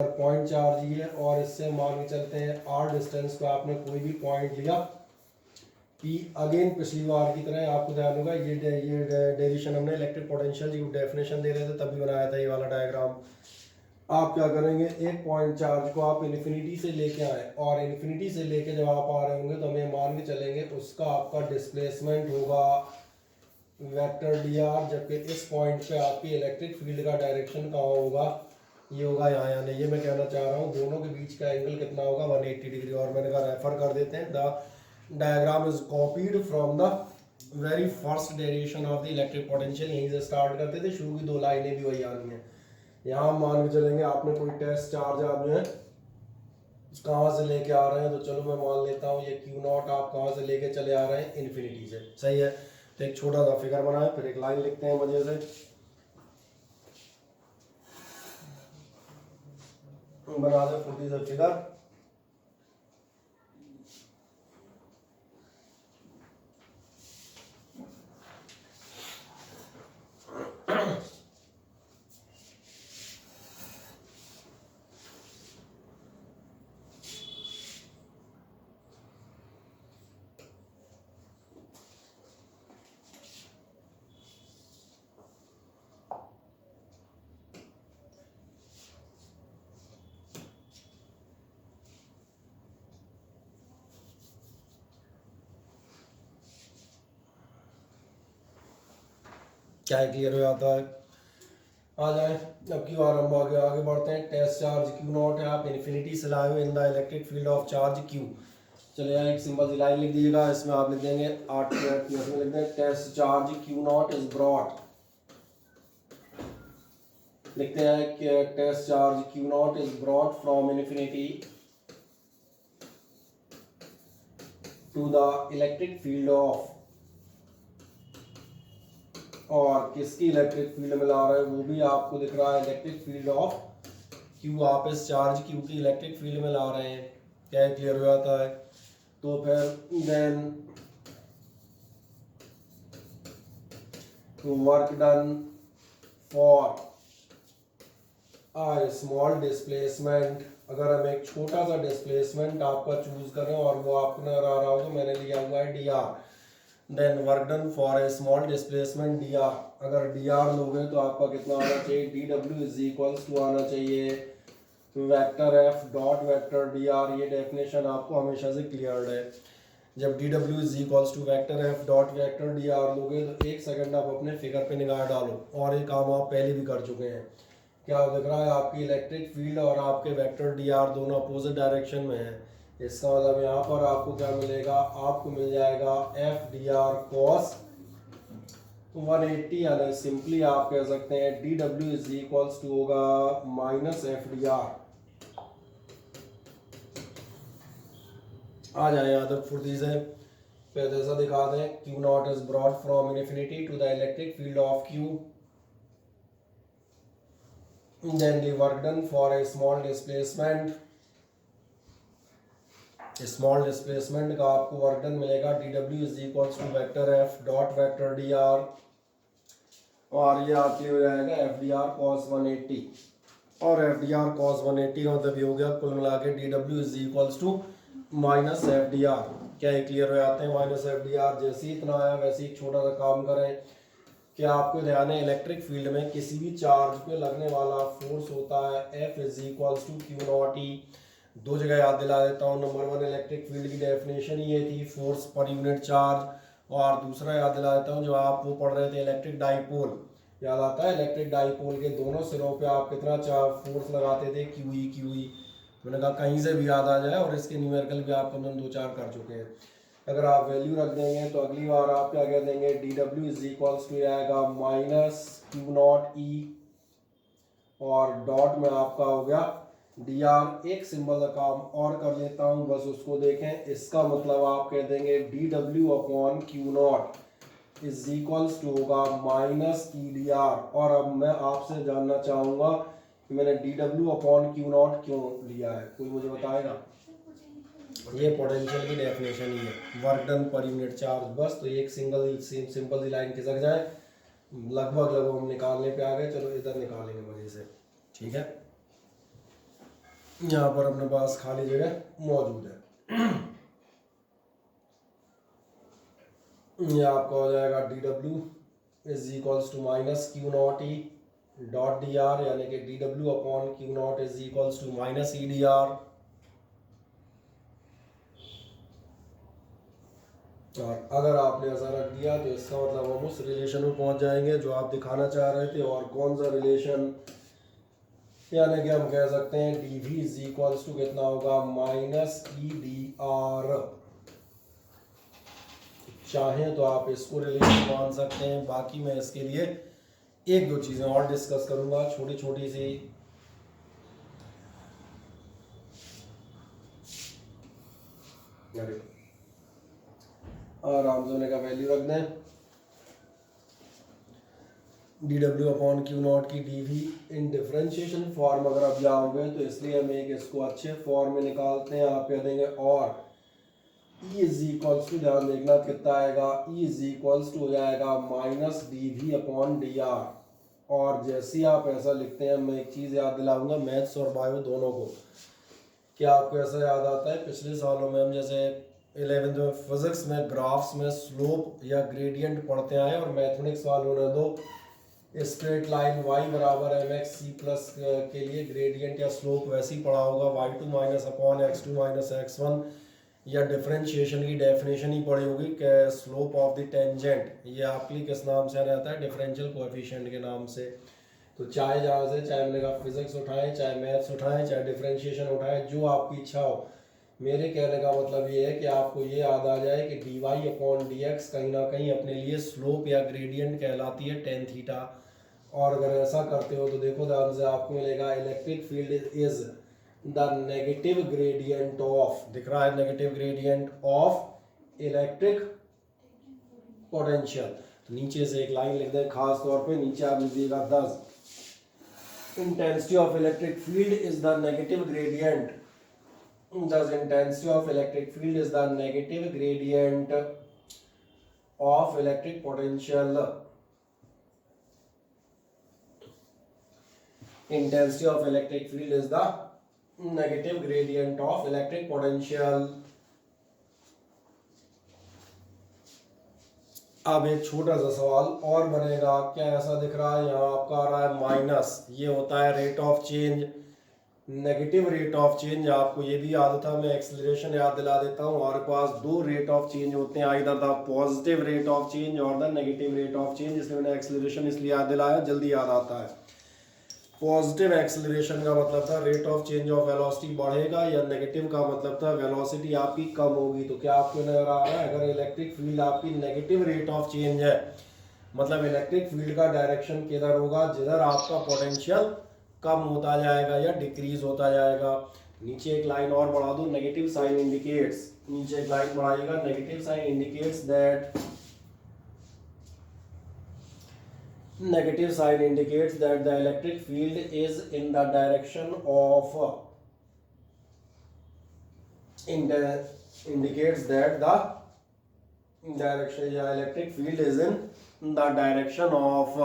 Point charge ये है और इससे मान के चलते हैं आर डिस्टेंस पे आपने कोई भी पॉइंट लिया कि अगेन पिछली बार की तरह आपको ध्यान होगा ये डेरिवेशन हमने इलेक्ट्रिक पोटेंशियल की डेफिनेशन दे रहे थे तभी बनाया था ये वाला डायग्राम। आप क्या करेंगे, एक पॉइंट चार्ज को आप इन्फिनिटी से लेके आए और इन्फिनिटी से लेके जब आप आ रहे होंगे तो हमें मान के चलेंगे उसका आपका डिस्प्लेसमेंट होगा वेक्टर डी आर, जबकि इस पॉइंट पे आपकी इलेक्ट्रिक फील्ड का डायरेक्शन कहाँ होगा, ये होगा यहाँ। यानी ये मैं कहना चाह रहा हूँ दोनों के बीच का एंगल कितना होगा 180 डिग्री। और मैंने कहा रेफर कर देते हैं, the diagram is copied from the very first derivation of the electric potential. यहीं से स्टार्ट करते थे, शुरू की दो लाइनें भी वही आनी है। यहाँ मान के चलेंगे आपने कोई टेस्ट चार्ज आप जो है कहाँ से लेके आ रहे हैं, तो चलो मैं मान लेता हूँ ये क्यू नॉट आप कहाँ से लेके चले आ रहे हैं इन्फिनिटी से, सही है। तो एक छोटा सा फिगर बनाए, फिर एक लाइन लिखते हैं मजे से, बना दे फुर्ती से फिगर। क्या क्लियर हो जाता है? आ जाए अब की बार हम आगे बढ़ते हैं। टेस्ट चार्ज क्यू नॉट है, आप इन्फिनिटी से लाए हुए in the electric field of charge Q. चलिए यहाँ एक सिंपल सी लाइन लिख दीजिएगा, इसमें आप लिख देंगे 8 मिनट में लिख देंगे test charge q not is brought, लिखते हैं कि test charge q not is brought from infinity to the electric field of, और किसकी इलेक्ट्रिक फील्ड में ला रहे हैं वो भी आपको दिख रहा है, इलेक्ट्रिक फील्ड ऑफ क्यू। आप इस चार्ज क्यू की इलेक्ट्रिक फील्ड में ला रहे हैं, क्या क्लियर हो जाता है? तो फिर then work done for a small displacement, अगर हम एक छोटा सा डिस्प्लेसमेंट आपका चूज करें और वो आपको नजर आ रहा हो तो मैंने लिया हुआ है d r, then work done for a small displacement d r. अगर डी आर लोगे तो आपका कितना आना चाहिए, डी डब्ल्यू इज इक्वल्स टू आना चाहिए vector f dot vector D R. ये डेफिनेशन आपको हमेशा से क्लियर है। जब डी डब्ल्यू is equals to vector f dot vector D r लोगे तो एक सेकंड आप अपने फिगर पे निगाह डालो, और ये काम आप पहले भी कर चुके हैं। क्या दिख रहा है, आपकी इलेक्ट्रिक फील्ड और आपके वेक्टर डी आर दोनों अपोजिट डायरेक्शन में है। इसका मतलब यहाँ पर आपको क्या मिलेगा, आपको मिल जाएगा एफ डी आर कॉस 180, यानी सिंपली आप कह सकते हैं डी डब्ल्यू इज इक्वल्स टू होगा माइनस एफ डी आर। आ जाए यहाँ तक फुर्ती से, फिर जैसा दिखा दें q not is brought from infinity to the electric field of q, then the work done for a small displacement, small displacement का आपको वर्क डन मिलेगा dw is equals to vector f dot vector dr, और ये आपके हो जाएगा fdr cos 180, और fdr cos 180 का मतलब ये हो गया कुल मिला के dw is equals to minus fdr। क्या ये क्लियर हो जाते हैं? माइनस fdr जैसे ही इतना आया वैसे ही छोटा सा काम करें कि आपको ध्यान है इलेक्ट्रिक फील्ड में किसी भी चार्ज पे लगने वाला फोर्स होता है F is equals to Q not E. दो जगह याद दिला देता हूँ, नंबर 1 इलेक्ट्रिक फील्ड की डेफिनेशन ये थी फोर्स पर यूनिट चार्ज, और दूसरा याद दिला देता हूँ जो आप वो पढ़ रहे थे इलेक्ट्रिक डाइपोल, याद आता है इलेक्ट्रिक डाइपोल के दोनों सिरों पे आप कितना फोर्स लगाते थे क्यू ई। मैंने कहा कहीं से भी याद आ जाए, और इसके न्यूमेरिकल भी आप हम 2-4 कर चुके हैं। अगर आप वैल्यू रख देंगे तो अगली बार आप क्या कह देंगे, डी डब्ल्यू इज इक्वल्स टू आएगा माइनस क्यू नॉट ई, और डॉट में आपका हो गया डी आर। एक सिंबल का काम और कर लेता हूं, बस उसको देखें। इसका मतलब आप कह देंगे d W upon Q not is equals to होगा माइनस ई डी आर। और अब मैं आपसे जानना चाहूंगा कि मैंने d W upon Q not क्यों लिया है, कोई मुझे बताएगा? ये पोटेंशियल की डेफिनेशन ही है, work done per unit charge. बस तो एक सिंपल सी लाइन खिसक जाए, लगभग हम निकालने पे आ गए। चलो इधर निकालेंगे मजे से, ठीक है। यहाँ पर अपने पास खाली जगह मौजूद है। ये आपका हो जाएगा डी डब्ल्यू is equals to minus q not e dot d r, यानी कि d W upon Q not is equals to minus E D R. और अगर आपने ऐसा रख दिया तो इसका मतलब हम उस रिलेशन में पहुंच जाएंगे जो आप दिखाना चाह रहे थे। और कौन सा रिलेशन, यानी कि हम कह सकते हैं D V is equals to कितना होगा, माइनस ई डी आर। चाहें तो आप इसको रिलेशन मान सकते हैं। बाकी मैं इसके लिए एक दो चीजें और डिस्कस करूंगा, छोटी छोटी सी। आराम से होने का वैल्यू रख दें, D W upon Q naught की D V in differentiation form अगर आप जाओगे तो इसलिए हम एक इसको अच्छे फॉर्म में निकालते हैं। आप कह देंगे और E इज इक्वल्स टू, ध्यान देखना कितना आएगा, E इज इक्वल्स टू हो जाएगा minus D V upon D are. और जैसे ही आप ऐसा लिखते हैं, मैं एक चीज़ याद दिलाऊंगा मैथ्स और बायो दोनों को, क्या आपको ऐसा याद आता है पिछले सालों में हम जैसे 11th में फिजिक्स में ग्राफ्स में स्लोप या ग्रेडियंट पढ़ते आए, और मैथमेटिक्स वालों ने दो स्ट्रेट लाइन y बराबर एम एक्स सी प्लस के लिए ग्रेडियंट या स्लोप वैसे ही पढ़ा होगा, y2 minus upon x2 minus x1, या डिफरेंशिएशन की डेफिनेशन ही पढ़ी होगी कि स्लोप ऑफ द टेंजेंट, ये आपके किस नाम से रहता है, डिफरेंशियल कोएफिशिएंट के नाम से। तो चाहे जहाँ से, चाहे हमने कहा फिजिक्स उठाएं, चाहे मैथ्स उठाएं, चाहे डिफरेंशिएशन उठाएं, जो आपकी इच्छा हो। मेरे कहने का मतलब ये है कि आपको ये याद आ जाए कि D Y upon D X कहीं ना कहीं अपने लिए स्लोप या ग्रेडियंट कहलाती है टेन थीटा। और अगर ऐसा करते हो तो देखो ध्यान से, आपको मिलेगा electric field is the negative gradient of, दिख रहा है negative gradient of electric potential. तो नीचे से एक लाइन लिख दें खास तौर पे, नीचे आप लिखिएगा 10 intensity of electric field is the negative gradient, thus intensity of electric field is the negative gradient of electric potential, intensity of electric field is the negative gradient of electric potential। अब एक छोटा सा सवाल और बनेगा, क्या ऐसा दिख रहा है यहाँ आपका आ रहा है माइनस, ये होता है rate of change, negative rate of change. आपको ये भी याद था, मैं एक्सेलरेशन याद दिला देता हूँ। हमारे पास दो रेट ऑफ चेंज होते हैं, either the positive rate of change और the negative rate of change. इसलिए मैंने एक्सेलरेशन इसलिए याद दिलाया, जल्दी याद आता है। पॉजिटिव एक्सेलरेशन का मतलब था rate of change of velocity बढ़ेगा, या नेगेटिव का मतलब था वेलोसिटी आपकी कम होगी। तो क्या आपको नजर आ रहा है, अगर इलेक्ट्रिक फील्ड आपकी नेगेटिव रेट ऑफ चेंज है, मतलब इलेक्ट्रिक फील्ड का डायरेक्शन किधर होगा, जिधर आपका पोटेंशियल कम होता जाएगा या डिक्रीज होता जाएगा। नीचे एक लाइन और बढ़ा दो, नेगेटिव साइन इंडिकेट्स, नीचे एक लाइन बढ़ाइएगा, negative sign indicates that, negative sign indicates that the electric field is in the direction of, indicates that the direction, yeah, electric field is in the direction of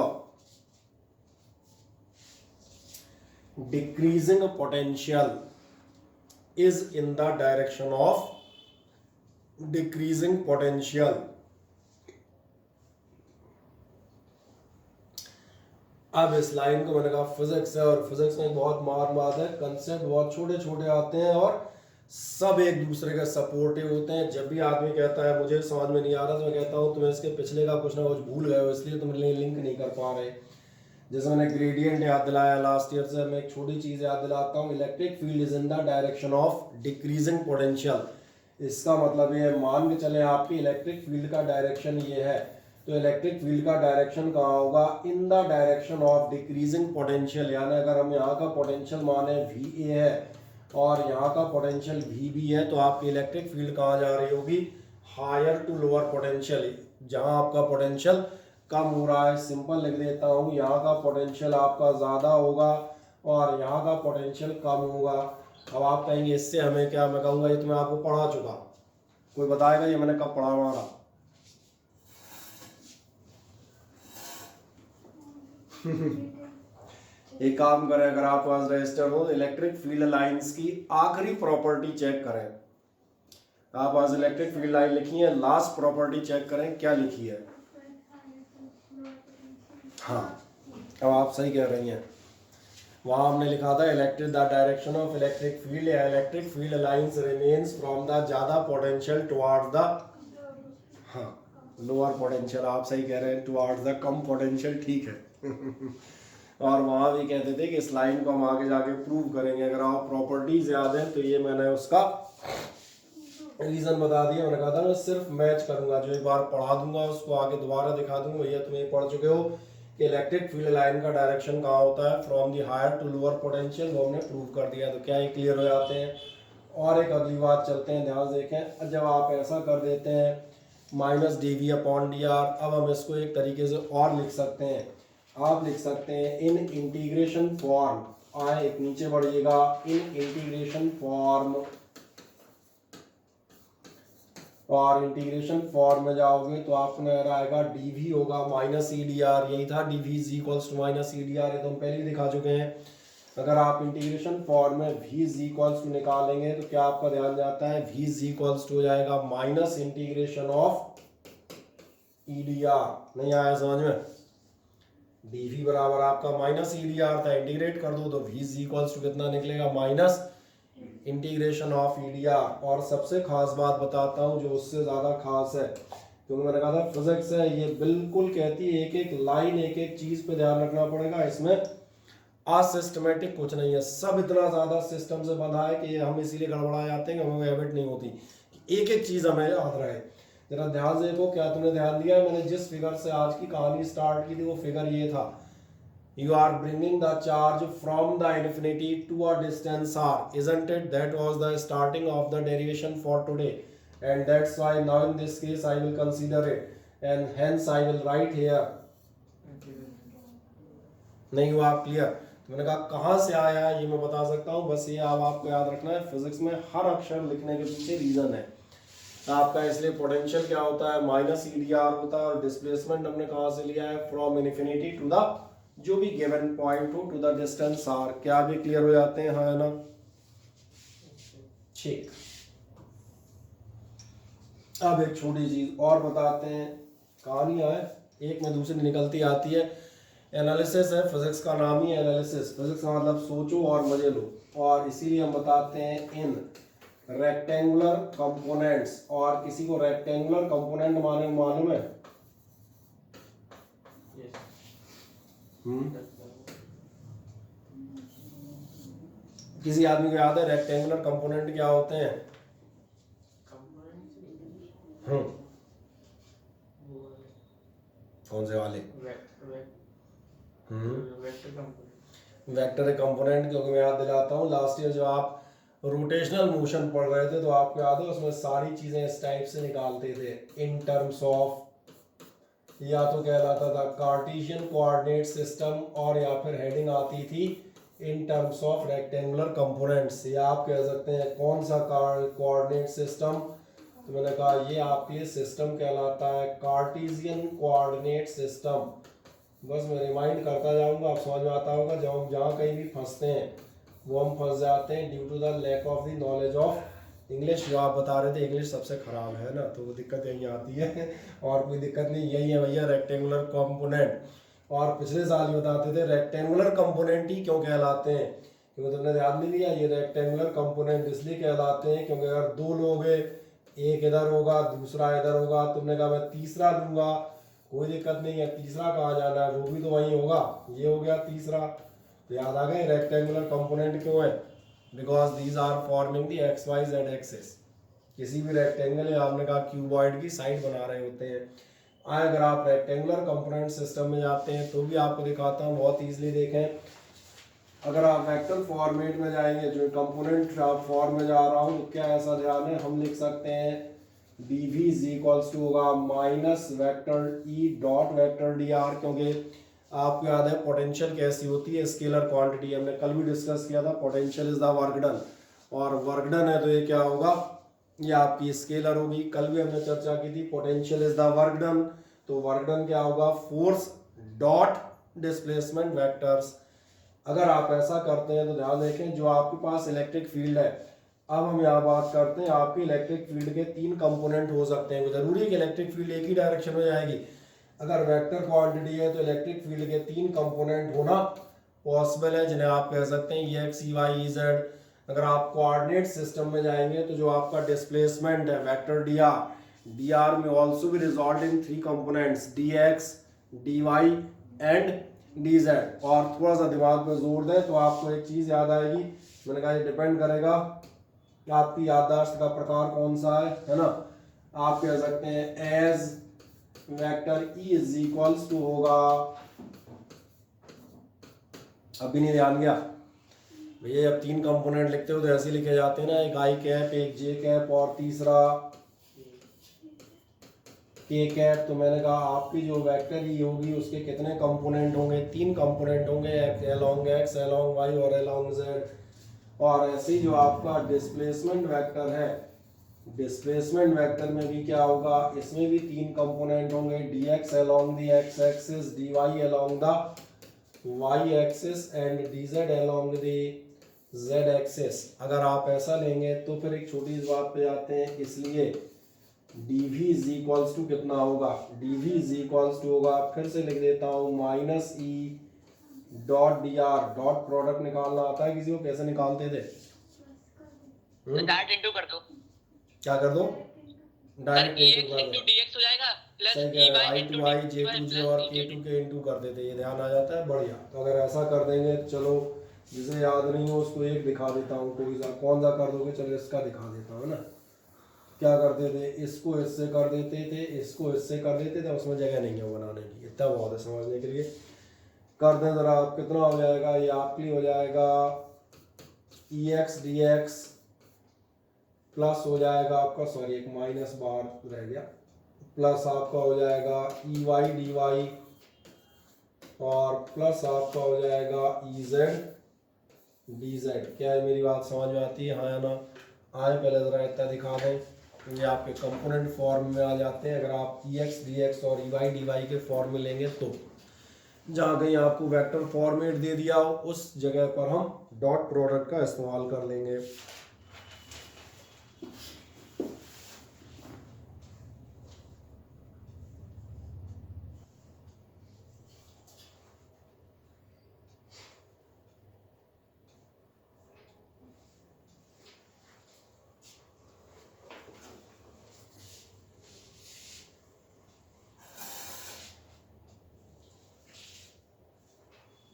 decreasing potential, is in the direction of decreasing potential। अब इस line को मैंने कहा physics है, और physics में बहुत मार बात है, कंसेप्ट बहुत छोटे छोटे आते हैं और सब एक दूसरे के सपोर्टिव होते हैं। जब भी आदमी कहता है मुझे समझ में नहीं आ रहा, तो मैं कहता हूँ तुम्हें इसके पिछले का कुछ ना कुछ भूल गए हो, इसलिए तुम लिंक नहीं कर पा रहे। जैसे मैंने ग्रेडियंट याद दिलाया लास्ट ईयर से, मैं एक छोटी चीज़ याद दिलाता हूँ, electric field is in the direction of decreasing potential. इसका मतलब ये मान के चले आपकी इलेक्ट्रिक फील्ड का डायरेक्शन ये है, तो इलेक्ट्रिक फील्ड का डायरेक्शन कहाँ होगा, in the direction of decreasing potential. यानी अगर हम यहाँ का पोटेंशियल माने वी ए है और यहाँ का पोटेंशियल वी बी है, तो आपकी इलेक्ट्रिक फील्ड कहाँ जा रही होगी, हायर टू लोअर पोटेंशियल, जहाँ आपका पोटेंशियल कम हो रहा है। सिंपल लिख देता हूँ, यहाँ का पोटेंशियल आपका ज़्यादा होगा और यहाँ का पोटेंशियल कम होगा। अब आप कहेंगे इससे हमें क्या, मैं कहूँगा ये तो मैं आपको पढ़ा चुका, कोई बताएगा ये मैंने कब पढ़ा हमारा? एक काम करें, अगर आप पास रजिस्टर हो, इलेक्ट्रिक फील्ड लाइंस की आखिरी प्रॉपर्टी चेक करें। आप पास इलेक्ट्रिक फील्ड लाइन लिखी है, लास्ट प्रॉपर्टी चेक करें क्या लिखी है। हाँ, अब आप सही कह रही हैं। वहां हमने लिखा था electric the direction of electric field या electric field lines remains from the ज्यादा पोटेंशियल टुवर्ड्स द, हाँ, लोअर पोटेंशियल। आप सही कह रहे हैं, टुवर्ड्स द कम पोटेंशियल, ठीक है। और वहां भी कहते थे कि इस लाइन को हम आगे जाके प्रूव करेंगे। अगर आप प्रॉपर्टीज याद है तो ये मैंने उसका रीजन बता दिया। मैंने कहा था मैं सिर्फ मैच करूंगा, जो एक बार पढ़ा दूंगा उसको आगे दोबारा दिखा दूंगा। भैया तुम ये पढ़ चुके हो कि इलेक्ट्रिक फील्ड लाइन का डायरेक्शन कहाँ होता है, from the higher to lower potential, वो हमने प्रूव कर दिया। तो क्या ये क्लियर हो जाते हैं। और एक अगली बात चलते हैं, ध्यान से देखें। जब आप ऐसा कर देते हैं minus D V upon D R, अब हम इसको एक तरीके से और लिख सकते हैं। आप लिख सकते हैं इन इंटीग्रेशन फॉर्म, आए एक नीचे बढ़िएगा, इन इंटीग्रेशन फॉर्म, और इंटीग्रेशन फॉर्म में जाओगे तो आपको नजर आएगा dv होगा माइनस ई डी आर, यही था dv is equals to minus E D R, ये तो हम पहले ही दिखा चुके हैं। अगर आप इंटीग्रेशन फॉर्म में v इज इक्वल्स टू निकालेंगे तो क्या आपका ध्यान जाता है, v इज इक्वल्स टू हो जाएगा minus integration of E D R. नहीं आया समझ में, dv बराबर आपका माइनस ई डी आर था, इंटीग्रेट कर दो तो v इज इक्वल्स टू कितना निकलेगा, माइनस इंटीग्रेशन ऑफ ईडीआर। और सबसे खास बात बताता हूं जो उससे ज्यादा खास है, क्योंकि मैंने कहा था फिजिक्स है, ये बिल्कुल कहती है एक एक लाइन एक एक चीज पे ध्यान रखना पड़ेगा। इसमें असिस्टमेटिक कुछ नहीं है, सब इतना ज्यादा सिस्टम से बंधा है कि हम इसीलिए गड़बड़ा जाते हैं कि हमें हैबिट नहीं होती एक एक चीज हमें याद रहे। जरा ध्यान से देखो, क्या तुमने ध्यान दिया, मैंने जिस फिगर से आज की कहानी स्टार्ट की थी वो फिगर ये था, you are bringing the charge from the infinity to a distance r, isn't it? That was the starting of the derivation for today, and that's why now in this case I will consider it, and hence I will write here. नहीं हुआ आप clear? मैंने कहा कहाँ से आया ये मैं बता सकता हूँ, बस ये अब आपको याद रखना है, फिजिक्स में हर अक्षर लिखने के पीछे रीजन है आपका। इसलिए पोटेंशियल क्या होता है, माइनस ई डी आर होता है, और डिस्प्लेसमेंट हमने कहाँ से लिया है, फ्रॉम इन्फिनिटी टू द जो भी गिवन पॉइंट हो टू द डिस्टेंस आर। क्या भी क्लियर हो जाते हैं, हाँ ना, ठीक। अब एक छोटी चीज और बताते हैं, कहानियां है एक में दूसरी निकलती आती है। एनालिसिस है, फिजिक्स का नाम ही एनालिसिस, फिजिक्स का मतलब सोचो और मजे लो, और इसीलिए हम बताते हैं इन रेक्टेंगुलर कंपोनेंट्स। और किसी को रेक्टेंगुलर कंपोनेंट मालूम है? किसी आदमी को याद है रेक्टेंगुलर कंपोनेंट क्या होते हैं? कौन से वाले? Vector component. क्योंकि मैं याद दिलाता हूँ, लास्ट ईयर जो आप रोटेशनल मोशन पढ़ रहे थे तो आपको याद है उसमें सारी चीजें इस टाइप से निकालते थे, इन टर्म्स ऑफ, या तो कहलाता था कार्टेशियन कोऑर्डिनेट सिस्टम, और या फिर हेडिंग आती थी in terms of rectangular components, या आप कह सकते हैं कौन सा कोऑर्डिनेट सिस्टम। तो मैंने कहा ये आपके लिए सिस्टम कहलाता है कार्टेशियन कोऑर्डिनेट सिस्टम। बस मैं रिमाइंड करता जाऊंगा, आप समझ में आता होगा। जब हम जहाँ कहीं भी फंसते हैं वो हम फंस जाते हैं due to the lack of the knowledge of English. जो आप बता रहे थे इंग्लिश सबसे खराब है ना, तो वो दिक्कत यही आती है, और कोई दिक्कत नहीं, यही है भैया रेक्टेंगुलर कंपोनेंट। और पिछले साल ही बताते थे रेक्टेंगुलर कंपोनेंट ही क्यों कहलाते हैं, क्योंकि तुमने ध्यान नहीं दिया, ये रेक्टेंगुलर कंपोनेंट इसलिए कहलाते हैं क्योंकि अगर दो लोग हैं, एक इधर होगा दूसरा इधर होगा, तुमने कहा मैं तीसरा लूंगा, कोई दिक्कत नहीं है, तीसरा कहाँ जाना है, वो भी तो वहीं होगा, ये हो गया तीसरा। तो याद आ गए रेक्टेंगुलर कंपोनेंट क्यों है, because these are forming the X Y Z axis. किसी भी रेक्टेंगल या आपने कहा क्यूबॉइड की साइड बना रहे होते हैं। अगर आप रेक्टेंगुलर कंपोनेंट सिस्टम में जाते हैं तो भी आपको दिखाता हूँ, बहुत ईजिली देखें। अगर आप वेक्टर फॉर्मेट में जाएंगे, जो कंपोनेंट फॉर्म में जा रहा हूँ, तो क्या ऐसा ध्यान है, हम लिख सकते हैं dv इज इक्वल्स टू होगा minus vector E dot vector D R. क्योंकि आपको याद है पोटेंशियल कैसी होती है, स्केलर क्वांटिटी, हमने कल भी डिस्कस किया था, potential is the work done, और वर्क डन है तो ये क्या होगा, ये आपकी स्केलर होगी। कल भी हमने चर्चा की थी potential is the work done, तो वर्क डन क्या होगा, फोर्स डॉट डिस्प्लेसमेंट वेक्टर्स। अगर आप ऐसा करते हैं तो ध्यान देखें, जो आपके पास इलेक्ट्रिक फील्ड है, अब हम यहाँ बात करते हैं आपके इलेक्ट्रिक फील्ड के 3 कंपोनेंट हो सकते हैं। जरूरी है कि इलेक्ट्रिक फील्ड एक ही डायरेक्शन में जाएगी? अगर वेक्टर क्वांटिटी है तो इलेक्ट्रिक फील्ड के 3 कंपोनेंट होना पॉसिबल है, जिन्हें आप कह सकते हैं एक्स, ई, वाई, जेड। अगर आप कोऑर्डिनेट सिस्टम में जाएंगे तो जो आपका डिस्प्लेसमेंट है वेक्टर डी आर में ऑल्सो भी resolve in 3 components D X, D Y and D Z. और थोड़ा सा दिमाग पे जोर दें तो आपको एक चीज़ याद आएगी, मैंने कहा ये डिपेंड करेगा कि आपकी याददाश्त का प्रकार कौन सा है ना। आप कह सकते हैं as vector E is equals to होगा, अभी नहीं ध्यान गया भैया, जब 3 कंपोनेंट लिखते हो तो ऐसे लिखे जाते हैं ना, एक आई कैप, एक जे कैप और तीसरा के कैप। तो मैंने कहा आपकी जो वेक्टर ई होगी उसके कितने कंपोनेंट होंगे? 3 कंपोनेंट होंगे, अलोंग एक्स, अलोंग वाई और अलोंग जेड। और ऐसे ही जो आपका डिस्प्लेसमेंट वेक्टर है, डिस्प्लेसमेंट वेक्टर में भी क्या होगा, इसमें भी 3 कंपोनेंट होंगे, D X along the X axis, D Y along the Y axis and D Z along the Z axis. अगर आप ऐसा लेंगे तो फिर एक छोटी सी बात पे आते हैं, इसलिए dv इज इक्वल्स टू कितना होगा, dv इज इक्वल्स टू होगा, फिर से लिख देता हूँ, minus E dot d are. Dot product निकालना आता है किसी को? कैसे निकालते थे? डायरेक्ट इनटू कर दो। क्या कर दो? डायरेक्ट इनटू dx हो जाएगा प्लस सही कह रहे हैं, आई टू आई, जे टू जे और के टू के इनटू कर देते, ये ध्यान आ जाता है, बढ़िया। तो अगर ऐसा कर देंगे, चलो जिसे याद नहीं हो उसको एक दिखा देता हूँ, कोई सा कौन सा कर दोगे, चलो इसका दिखा देता हूँ ना। क्या करते थे, इसको इससे कर देते थे, इसको इससे कर देते थे, उसमें जगह नहीं है बनाने की, इतना बहुत है समझने के लिए। कर दें ज़रा, आप कितना हो जाएगा, ये आपके लिए हो जाएगा ई एक्स डी एक्स प्लस हो जाएगा आपका, सॉरी एक माइनस बार रह गया, प्लस आपका हो जाएगा ई वाई डी वाई और प्लस आपका हो जाएगा ई जेड डी जेड। क्या है, मेरी बात समझ में आती है, हाँ या ना? आए पहले ज़रा इतना दिखा दें, ये आपके कंपोनेंट फॉर्म में आ जाते हैं। अगर आप ई एक्स डी एक्स और ई वाई डी वाई के फॉर्म में लेंगे तो जहाँ कहीं आपको वेक्टर फॉर्मेट दे दिया हो उस जगह पर हम डॉट प्रोडक्ट का इस्तेमाल कर लेंगे।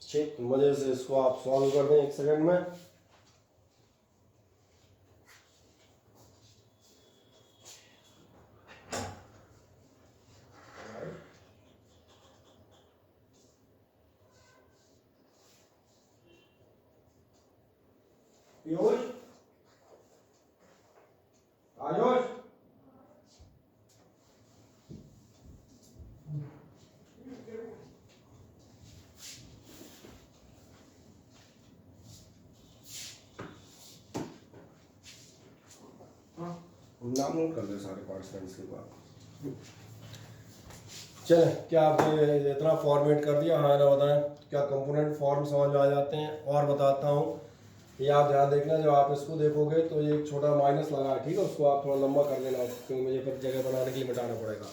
ठीक, मजे से इसको आप सॉल्व कर दें 1 सेकंड में। पीयूष, आयुष, नाम नोट कर दे सारे पार्टिसिपेंट्स के बाद। चल, क्या आपने इतना फॉर्मेट कर दिया, हाँ ना? बताएं क्या कंपोनेंट फॉर्म समझ में आ जाते हैं? और बताता हूँ, ये आप ध्यान देखना, जब आप इसको देखोगे तो ये एक छोटा माइनस लगा है, ठीक है, उसको आप थोड़ा लंबा कर लेना, क्योंकि मुझे फिर जगह बनाने के लिए मिटाना पड़ेगा।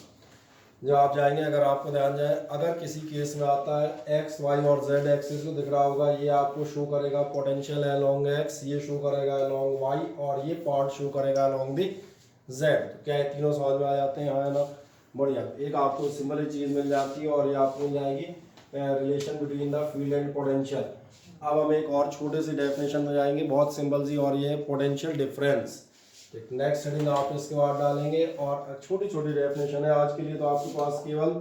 जब आप जाएंगे, अगर आपको ध्यान जाए, अगर किसी केस में आता है एक्स वाई और जेड एक्सिस को दिख रहा होगा, ये आपको शो करेगा पोटेंशियल अलोंग एक्स, ये शो करेगा अलोंग वाई और ये पार्ट शो करेगा अलोंग दी जेड। तो क्या है, तीनों समझ में आ जाते हैं, हाँ ना? बढ़िया। एक आपको सिंपल चीज़ मिल जाती है और ये आपको मिल जाएगी relation between the field and potential. अब हम एक और छोटे सी डेफिनेशन में जाएंगे, बहुत सिंपल सी, और ये है पोटेंशियल डिफरेंस। नेक्स्ट हेडिंग आप इसके बाद डालेंगे और छोटी छोटी डेफिनेशन है आज के लिए तो आपके पास केवल।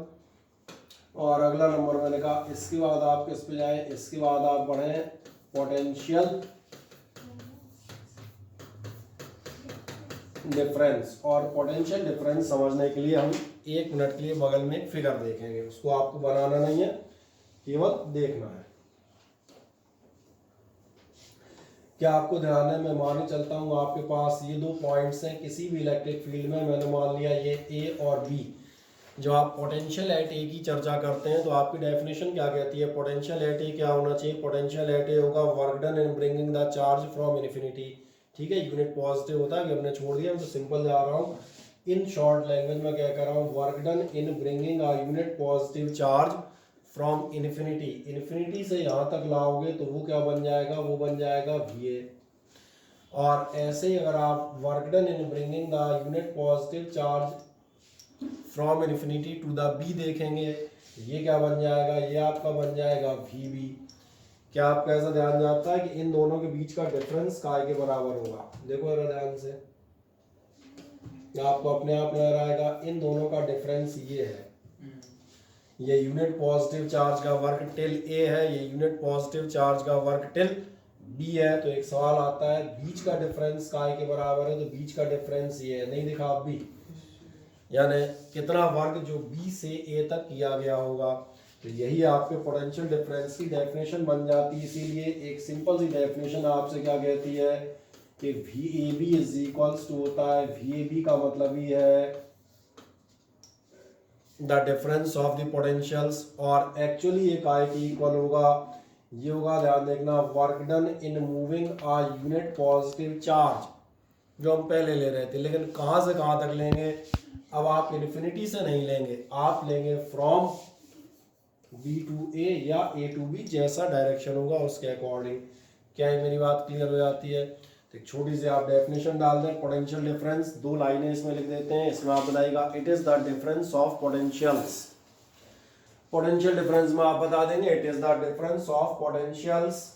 और अगला नंबर मैंने कहा, इसके बाद आप किस पे जाएं, इसके बाद आप बढ़े पोटेंशियल डिफरेंस। और पोटेंशियल डिफरेंस समझने के लिए हम 1 मिनट के लिए बगल में एक फिगर देखेंगे, उसको आपको बनाना नहीं है, केवल देखना है। क्या आपको ध्यान है, मैं माने चलता हूँ आपके पास ये 2 पॉइंट्स हैं किसी भी इलेक्ट्रिक फील्ड में, मैंने मान लिया ये ए और बी। जब आप पोटेंशियल एट ए की चर्चा करते हैं तो आपकी डेफिनेशन क्या कहती है? पोटेंशियल एट ए क्या होना चाहिए? पोटेंशियल एट ए होगा work done in bringing the charge from infinity. ठीक है, यूनिट पॉजिटिव होता है, कि हमने छोड़ दिया, तो सिंपल जा रहा हूँ। इन शॉर्ट लैंग्वेज में क्या कर रहा हूँ? Work done in bringing a unit positive charge from infinity. Infinity से यहाँ तक लाओगे तो वो क्या बन जाएगा? वो बन जाएगा वी ए। और ऐसे ही अगर आप work done in bringing the unit positive charge from infinity to the B देखेंगे, ये क्या बन जाएगा? ये आपका बन जाएगा वी बी। क्या आपका ऐसा ध्यान जाता है कि इन दोनों के बीच का डिफरेंस काय के बराबर होगा? देखो जरा ध्यान से, आपको अपने आप नजर आएगा इन दोनों का डिफरेंस ये है। ये यूनिट पॉजिटिव चार्ज का वर्क टिल ए है, ये यूनिट पॉजिटिव चार्ज का वर्क टिल बी है। तो एक सवाल आता है बीच का डिफरेंस काय के बराबर है? तो बीच का डिफरेंस ये है, नहीं दिखा आप भी, यानी कितना वर्क जो बी से ए तक किया गया होगा। तो यही आपके पोटेंशियल डिफरेंस की डेफिनेशन बन जाती है। इसीलिए एक सिंपल सी डेफिनेशन आपसे क्या कहती है कि V A B is equals to होता है, वी ए बी का मतलब ही है the difference of the potentials, और एक्चुअली ये काय के इक्वल होगा, ये होगा, ध्यान देखना, work done in moving a unit positive charge, जो हम पहले ले रहे थे। लेकिन कहाँ से कहाँ तक लेंगे? अब आप इन्फिनिटी से नहीं लेंगे, आप लेंगे फ्रॉम बी टू ए या ए टू बी, जैसा डायरेक्शन होगा उसके अकॉर्डिंग। क्या है, मेरी बात क्लियर हो जाती है? तो एक छोटी सी आप डेफिनेशन डाल दें, पोटेंशियल डिफरेंस, 2 लाइनें इसमें लिख देते हैं। इसमें आप बताइएगा it is the difference of potentials. Potential difference में आप बता देंगे it is the difference of potentials,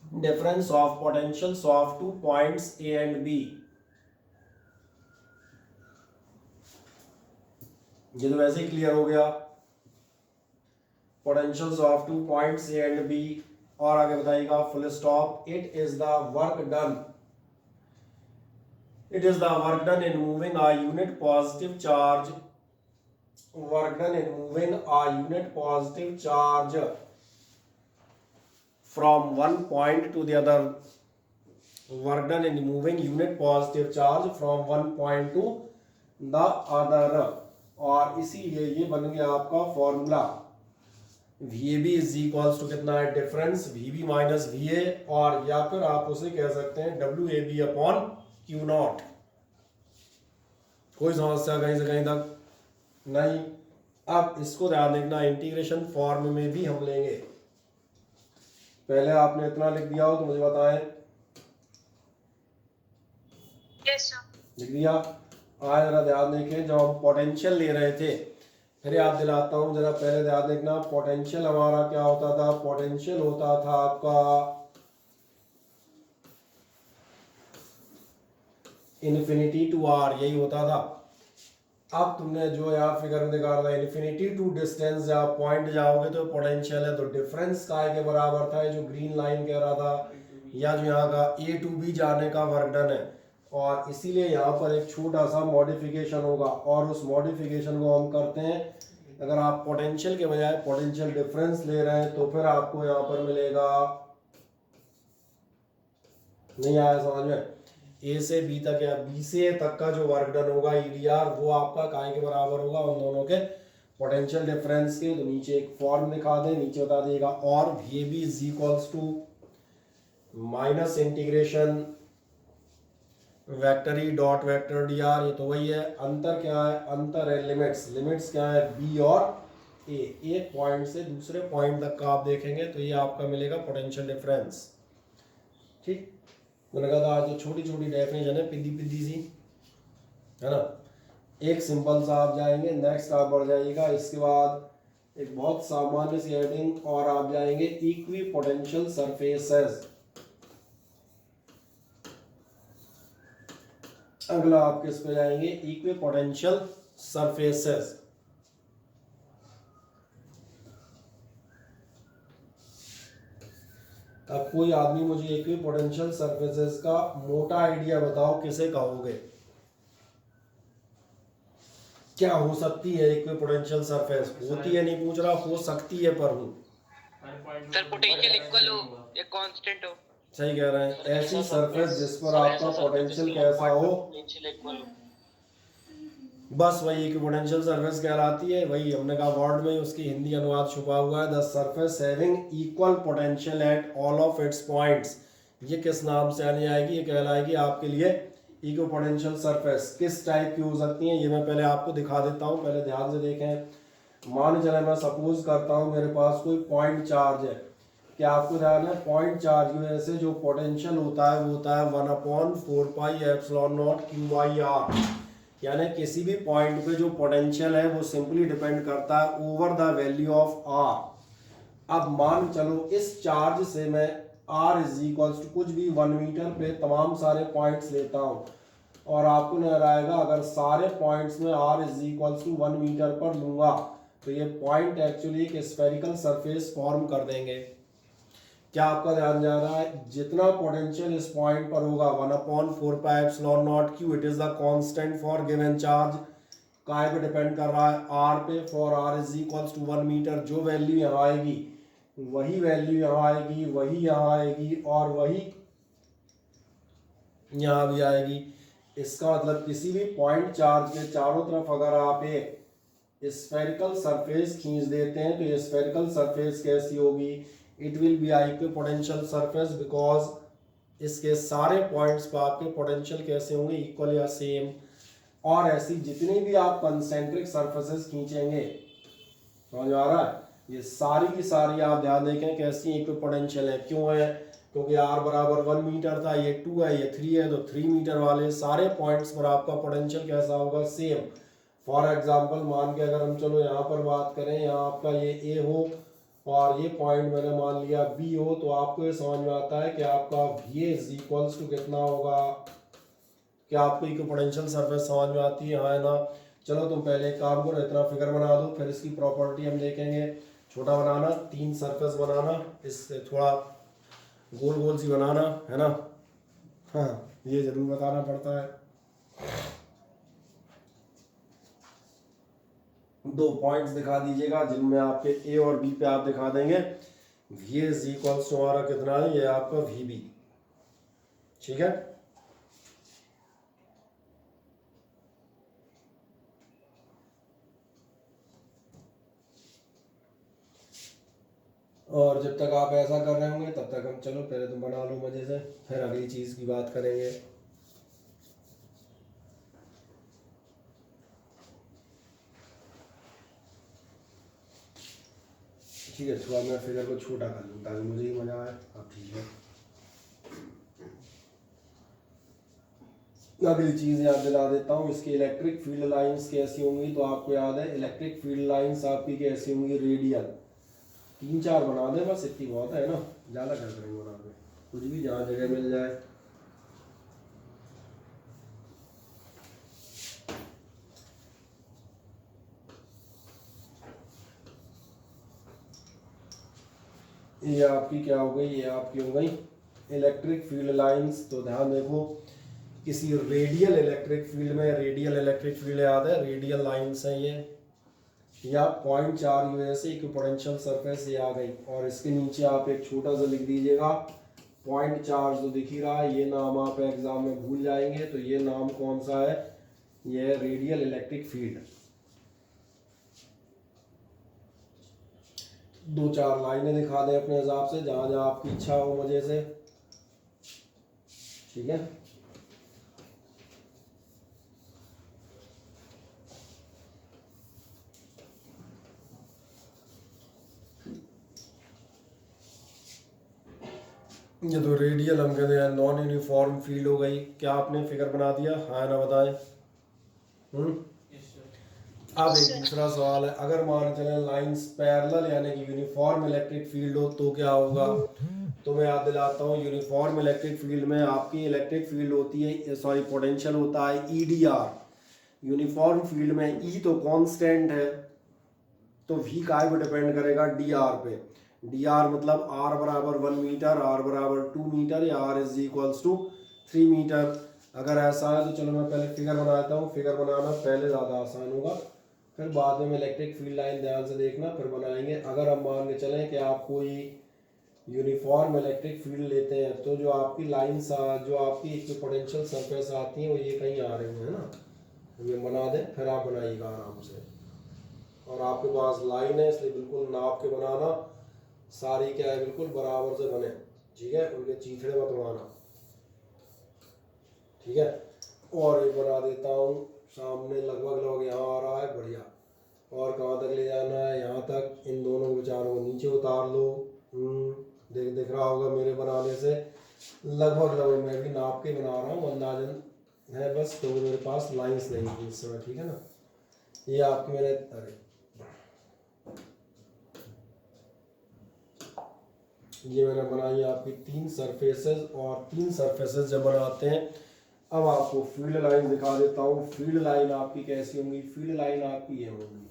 difference of potentials of 2 points A and B. ये तो वैसे ही क्लियर हो गया, potentials of 2 points A and B. और आगे बताइएगा full stop, it is the work done, it is the work done in moving a unit positive charge, work done in moving a unit positive charge from one point to the other, work done in moving unit positive charge from one point to the other। और इसीलिए ये बन गया आपका formula, V A B is equals to कितना है? Difference V B minus V A, और या फिर आप उसे कह सकते हैं W A B upon Q nought. कोई समस्या कहीं से कहीं तक नहीं? अब इसको ध्यान देखना, इंटीग्रेशन फॉर्म में भी हम लेंगे। पहले आपने इतना लिख दिया हो तो मुझे बताएं। Yes sir. लिख दिया? आज जरा ध्यान देखें, जब हम पोटेंशियल ले रहे थे, फिर याद दिलाता हूं, जरा पहले ध्यान देखना, पोटेंशियल हमारा क्या होता था? पोटेंशियल होता था आपका इन्फिनिटी टू आर, यही होता था। अब तुमने जो यहाँ फिगर में दिखा रहा था, इन्फिनिटी टू डिस्टेंस जहाँ पॉइंट जाओगे तो पोटेंशियल है, तो डिफरेंस काय के बराबर था? जो ग्रीन लाइन कह रहा था, या जो यहाँ का ए टू बी जाने का वर्क डन है। और इसीलिए यहाँ पर एक छोटा सा मॉडिफिकेशन होगा, और उस मॉडिफिकेशन को हम करते हैं, अगर आप पोटेंशियल के बजाय पोटेंशियल डिफरेंस ले रहे हैं तो फिर आपको यहाँ पर मिलेगा, नहीं आया समझ में? ए से बी तक या बी से ए तक का जो वर्क डन होगा ईडीआर, वो आपका काय के बराबर होगा? उन दोनों के पोटेंशियल डिफरेंस के। तो नीचे एक फॉर्म दिखा दें, नीचे बता दिएगा, और V B is equals to minus integration vector E dot vector D R. ये तो वही है, अंतर क्या है? अंतर है लिमिट्स। लिमिट्स क्या है? बी और ए। एक पॉइंट से दूसरे पॉइंट तक का आप देखेंगे तो ये आपका मिलेगा पोटेंशियल डिफरेंस। ठीक, मैंने कहा था आज तो छोटी छोटी डेफिनेशन है, पिद्दी पिद्दी सी, है ना। एक सिंपल सा आप जाएंगे, नेक्स्ट आप बढ़ जाइएगा। इसके बाद एक बहुत सामान्य सी हेडिंग, और आप जाएंगे इक्वी पोटेंशियल सरफेसेस। अगला आप किस पे जाएंगे? Equi potential surfaces. अब कोई आदमी मुझे इक्वी पोटेंशियल सरफेसेस का मोटा आइडिया बताओ, किसे कहोगे? क्या हो सकती है इक्वी पोटेंशियल सरफेस? होती है नहीं पूछ रहा, हो सकती है पर हूँ। सर पोटेंशियल इक्वल हो या कांस्टेंट हो। सही कह रहे हैं, ऐसी सरफेस जिस पर आपका पोटेंशियल कैसा हो? बस वही इक्विपोटेंशियल सरफेस कहलाती है। वही हमने कहा वर्ड में उसकी हिंदी अनुवाद छुपा हुआ है, the surface having equal potential at all of its points. ये किस नाम से आने आएगी? ये कहलाएगी आपके लिए इक्विपोटेंशियल सरफेस। किस टाइप की हो सकती है ये मैं पहले आपको दिखा देता हूँ, पहले ध्यान से देखें। मान चले मैं सपोज करता हूँ मेरे पास कोई पॉइंट चार्ज है। क्या आपको ध्यान है? पॉइंट चार्ज की वजह से जो पोटेंशियल होता है वो होता है 1/4πε0 QIR। यानी किसी भी पॉइंट पे जो पोटेंशियल है वो सिंपली डिपेंड करता है over the value of R. अब मान चलो इस चार्ज से मैं आर इज इक्वल्स टू कुछ भी 1 मीटर पे तमाम सारे पॉइंट्स लेता हूँ, और आपको नजर आएगा अगर सारे पॉइंट्स में R is equals to 1 metre पर लूंगा तो ये पॉइंट एक्चुअली एक स्फेरिकल सरफेस फॉर्म कर देंगे। क्या आपका ध्यान जा रहा है? जितना पोटेंशियल इस पॉइंट पर होगा 1/4πε0 Q, it is the constant for given charge. काय पे डिपेंड कर रहा है? आर पे। For R is equals to 1 metre. जो वैल्यू यहाँ आएगी वही वैल्यू यहाँ आएगी, वही यहाँ आएगी और वही यहाँ भी आएगी। इसका मतलब किसी भी पॉइंट चार्ज के चारों तरफ अगर आप एक स्फेरिकल सरफेस खींच देते हैं तो ये स्फेरिकल सरफेस कैसी होगी? It will be equipotential surface, because इसके सारे पॉइंट्स पर आपके पोटेंशियल कैसे होंगे? इक्वल या सेम। और ऐसी जितनी भी आप कंसेंट्रिक सरफेसेस खींचेंगे, समझ आ रहा है? ये सारी की सारी आप ध्यान देखें कैसी इक्विपोटेंशियल है। क्यों है? क्योंकि आर बराबर 1 मीटर था, ये 2 है, ये 3 है, तो 3 मीटर वाले सारे पॉइंट्स पर आपका पोटेंशियल कैसा होगा? सेम। फॉर एग्जाम्पल मान के अगर हम चलो यहाँ पर बात करें, यहाँ आपका ये ए हो और ये पॉइंट मैंने मान लिया बी हो, तो आपको ये समझ में आता है कि आपका वी इज इक्वल्स टू कितना होगा? क्या आपको इक्विपोटेंशियल सरफेस समझ में आती है? हाँ है ना? चलो तुम पहले एक काम करो, इतना फिगर बना दो, फिर इसकी प्रॉपर्टी हम देखेंगे। छोटा बनाना, 3 सरफेस बनाना, इससे थोड़ा गोल गोल सी बनाना, है ना? हाँ, ये जरूर बताना पड़ता है। 2 पॉइंट्स दिखा दीजिएगा जिनमें आपके ए और बी पे आप दिखा देंगे वी इज इक्वल्स टू हमारा कितना है? ये आपका वी बी। ठीक है? और जब तक आप ऐसा कर रहे होंगे तब तक हम चलो पहले तुम बना लो मजे से, फिर अगली चीज की बात करेंगे। ठीक है, थोड़ा मैं फिगर को छोटा कर लूँ ताकि मुझे ही मजा आए। अब ठीक है, अगली चीज याद दिला देता हूँ। इसकी इलेक्ट्रिक फील्ड लाइंस कैसी होंगी? तो आपको याद है इलेक्ट्रिक फील्ड लाइंस आपकी कैसी होंगी? रेडियल। 3-4 बना दे बस, इतनी बहुत है ना, ज़्यादा क्या करेंगे बना दे, कुछ भी जहाँ जगह मिल जाए। ये आपकी क्या हो गई? ये आपकी हो गई इलेक्ट्रिक फील्ड लाइंस। तो ध्यान देखो, किसी रेडियल इलेक्ट्रिक फील्ड में, रेडियल इलेक्ट्रिक फील्ड याद है, रेडियल लाइंस हैं ये, या पॉइंट चार्ज की वजह से इक्विपोटेंशियल सरफेस ये आ गई। और इसके नीचे आप एक छोटा सा लिख दीजिएगा पॉइंट चार्ज, तो दिख ही रहा है। ये नाम आप एग्जाम में भूल जाएंगे, तो ये नाम कौन सा है? ये रेडियल इलेक्ट्रिक फील्ड। 2-4 लाइनें दिखा दें अपने हिसाब से, जहां जहां आपकी इच्छा हो मजे से। ठीक है, ये तो रेडियल हम कहते हैं नॉन यूनिफॉर्म फील्ड हो गई। क्या आपने फिगर बना दिया? हाँ ना, बताएं। अब एक दूसरा सवाल है, अगर मान चले लाइंस पैरेलल यानी कि यूनिफॉर्म इलेक्ट्रिक फील्ड हो तो क्या होगा? तो मैं याद दिलाता हूँ, यूनिफॉर्म इलेक्ट्रिक फील्ड में आपकी इलेक्ट्रिक फील्ड होती है, सॉरी पोटेंशियल होता है EDR। यूनिफॉर्म फील्ड में E तो कांस्टेंट है, तो V काय पे डिपेंड करेगा? DR पे। DR मतलब R बराबर 1 मीटर, R बराबर 2 मीटर, या R is equals to 3 metre. अगर ऐसा है तो चलो मैं पहले फिगर बनाता हूँ। फिगर बनाना पहले ज़्यादा आसान होगा, फिर बाद में इलेक्ट्रिक फील्ड लाइन ध्यान से देखना, फिर बनाएंगे। अगर हम मान के चलें कि आप कोई यूनिफॉर्म इलेक्ट्रिक फील्ड लेते हैं, तो जो आपकी लाइंस जो आपकी इक्विपोटेंशियल सरफेस आती हैं वो ये कहीं आ रही है ना, ये बना दें, फिर आप बनाइएगा आराम से। और आपके पास लाइन है इसलिए बिल्कुल नाप के बनाना, सारी क्या है बिल्कुल बराबर से बने, ठीक है, उनके चीथड़े मत बनाना, ठीक है। और एक बना देता हूँ सामने, लगभग यहाँ आ रहा है, बढ़िया। और कहाँ तक ले जाना है, यहाँ तक। इन दोनों विचारों को नीचे उतार लो। दिख रहा होगा मेरे बनाने से लगभग मैं भी नाप के बना रहा हूँ, अंदाजन है बस, तो मेरे पास लाइंस नहीं थी इस समय, ठीक है ना। ये आपके मैंने, अरे ये मैंने बनाई आपकी 3 सरफेसेस। और 3 सरफेसेस जब बनाते हैं, अब आपको फील्ड लाइन दिखा देता हूँ। फील्ड लाइन आपकी कैसी होंगी, फील्ड लाइन आपकी ये होंगी।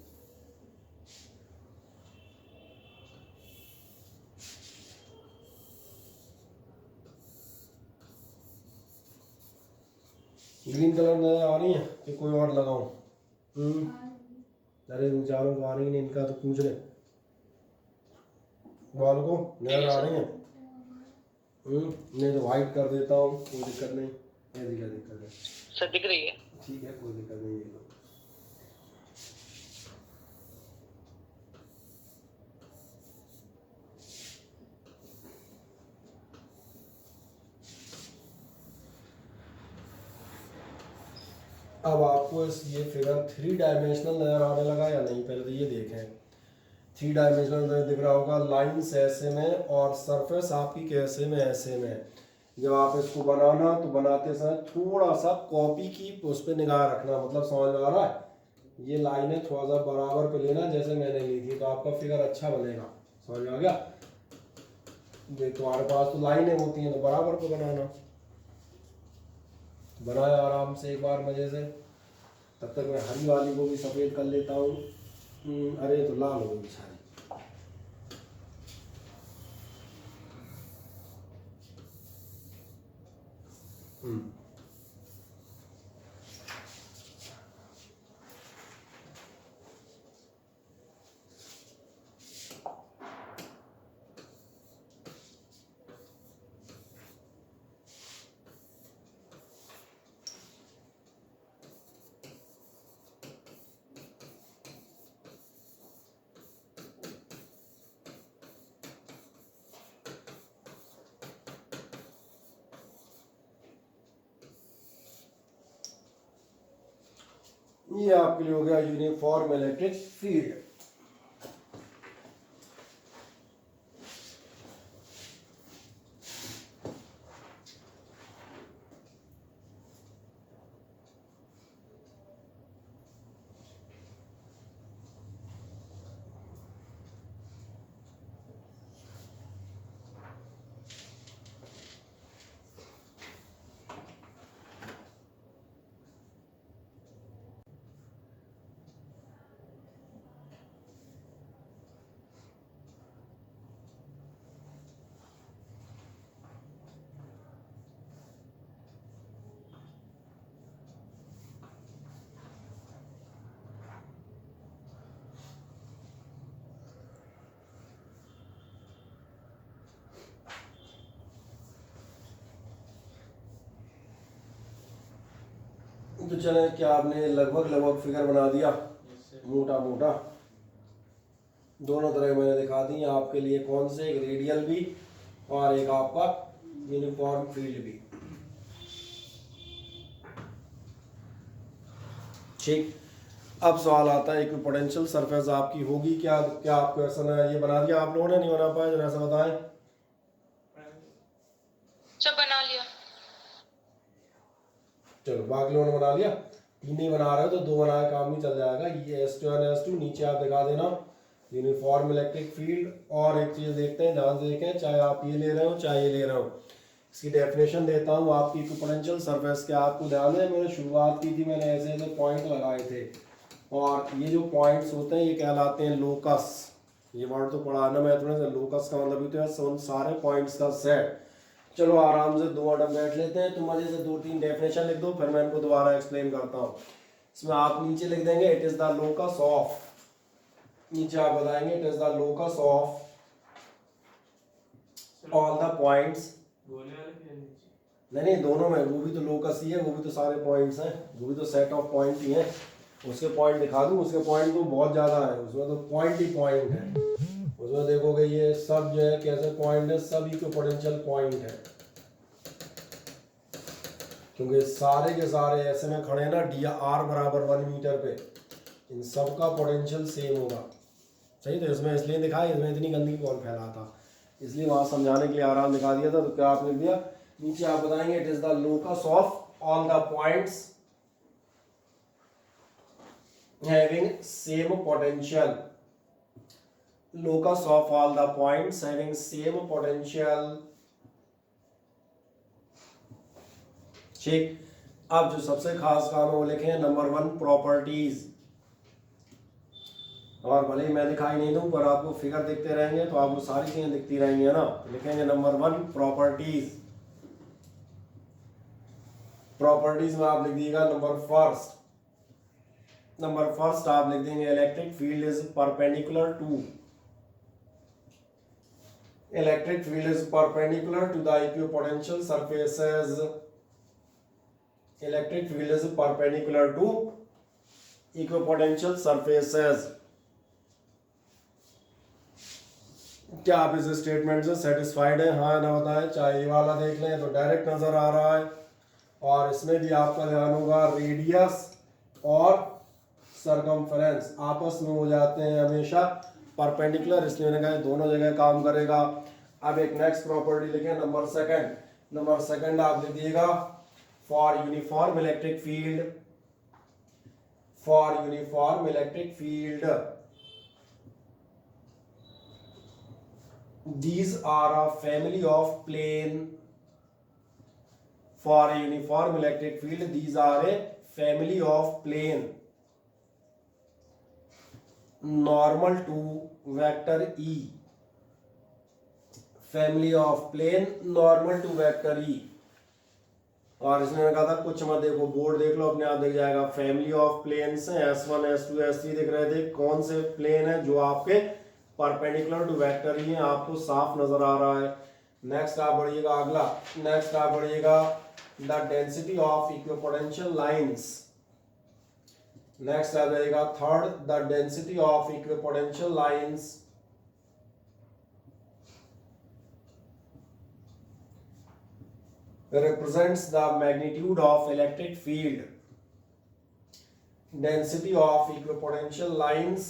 ग्रीन कलर नजर आ रही है कि कोई और लगाऊं? अरे इन चारों को आ रही नहीं, इनका तो पूछ रहे बाल को नजर आ रही है। नहीं तो वाइट कर देता हूँ, कोई दिक्कत नहीं। ऐसी क्या दिक्कत है सर, दिख रही है? ठीक है, कोई दिक्कत नहीं है। अब आपको इस ये फिगर 3 डायमेंशनल नजर आने लगा या नहीं, पहले तो ये देखें। 3 डायमेंशनल दिख रहा होगा, लाइन्स ऐसे में और सरफेस आपकी कैसे में, ऐसे में। जब आप इसको बनाना तो बनाते समय थोड़ा सा कॉपी की उस पर निगाह रखना, मतलब समझ में आ रहा है। ये लाइनें थोड़ा सा बराबर पे लेना जैसे मैंने ली थी, तो आपका फिगर अच्छा बनेगा। समझ में आ गया? देख तुम्हारे पास तो लाइनें होती हैं तो बराबर पे बनाना। बनाया आराम से एक बार मजे से। तब तक मैं हरी वाली को भी सफ़ेद कर लेता हूँ। अरे तो लाल हो गई सारी। ये आपके लिए हो गया यूनिफॉर्म इलेक्ट्रिक फील्ड। तो चले, क्या आपने लगभग फिगर बना दिया, मोटा मोटा। दोनों तरह मैंने दिखा दी आपके लिए, कौन से, एक रेडियल भी और एक आपका यूनिफॉर्म फील्ड भी। ठीक। अब सवाल आता है इक्विपोटेंशियल सरफेस आपकी होगी क्या? क्या आपको ऐसा ये बना दिया आप लोगों ने, नहीं बना पाए? जरा ऐसा बताएं। सब बना लिया। चलो बाकी लोगों ने बना लिया। 3 नहीं बना रहे हो तो 2 बनाए काम नहीं चल जाएगा। ये S2 और S2 नीचे आप दिखा देना, यूनिफॉर्म इलेक्ट्रिक फील्ड। और एक चीज देखते हैं, ध्यान से देखें, चाहे आप ये ले रहे हो चाहे ये ले रहे हो। इसकी डेफिनेशन देता हूँ आपकी इक्विपोटेंशियल सरफेस के। आपको ध्यान है मैंने शुरुआत की थी, मैंने ऐसे ऐसे पॉइंट लगाए थे, और ये जो पॉइंट्स होते हैं ये कहलाते हैं लोकस। ये वर्ड तो पढ़ा ना मैं थोड़ा सा। लोकस का मतलब तो उन सारे पॉइंट्स का सेट। चलो आराम से 2 मिनट बैठ लेते हैं, तो मजे से 2-3 डेफिनेशन लिख दो, फिर मैं इनको दोबारा एक्सप्लेन करता हूँ। इसमें आप नीचे लिख देंगे it is the locus of, नीचे आप बताएंगे it is the locus of all the points नहीं दोनों में, वो भी तो लोकस ही है, वो भी तो सारे पॉइंट्स हैं, वो भी तो सेट ऑफ पॉइंट ही हैं। उसके पॉइंट दिखा दूँ, उसके पॉइंट तो बहुत ज़्यादा है, उसमें तो पॉइंट ही पॉइंट है। उसमें देखोगे ये सब जो है कैसे पॉइंट है, सब इक्विपोटेंशियल पॉइंट है, क्योंकि सारे के सारे ऐसे में खड़े हैं ना डी आर बराबर 1 मीटर पे, इन सब का पोटेंशियल सेम होगा। सही, तो इसमें इसलिए दिखाया, इसमें इतनी गंदगी कौन फैलाता, इसलिए वहाँ समझाने के लिए आराम दिखा दिया था। तो क्या आपने दिया, नीचे आप बताएंगे it is the locus of all the points having same potential, locus of all the points having same potential। ठीक, अब जो सबसे खास काम है वो लिखे नंबर 1 प्रॉपर्टीज, और भले ही मैं दिखाई नहीं दूं पर आपको फिगर दिखते रहेंगे तो आपको सारी चीजें दिखती रहेंगी, है ना। लिखेंगे नंबर 1 प्रॉपर्टीज। प्रॉपर्टीज में आप लिख दीजिएगा नंबर फर्स्ट आप लिख देंगे electric field is perpendicular to, electric field is perpendicular to the equipotential surfaces, electric field is perpendicular to equipotential surfaces। क्या आप इस स्टेटमेंट से सेटिस्फाइड है, हाँ ना बताएं। चाहे ये वाला देख लें तो डायरेक्ट नजर आ रहा है, और इसमें भी आपका ध्यान होगा रेडियस और सरकमफेरेंस आपस में हो जाते हैं हमेशा परपेंडिकुलर, इसलिए मैंने कहा दोनों जगह काम करेगा। अब एक नेक्स्ट प्रॉपर्टी लिखें नंबर सेकंड आप लिख दिएगा for uniform electric field these are a family of plane, for a uniform electric field these are a family of plane normal to vector E, family of plane normal to vector E। और इसमें मैं कहा था कुछ मत देखो, board देख लो अपने आप दिख जाएगा। फैमिली ऑफ प्लेन्स हैं S1 S2 S3 दिख रहे थे, कौन से प्लेन है जो आपके परपेंडिकुलर टू वेक्टर ही है, आपको साफ नजर आ रहा है। नेक्स्ट आप बढ़िएगा अगला, the density of equipotential lines. Next आ जाएगा third, the density of equipotential lines represents the magnitude of electric field, density of equipotential lines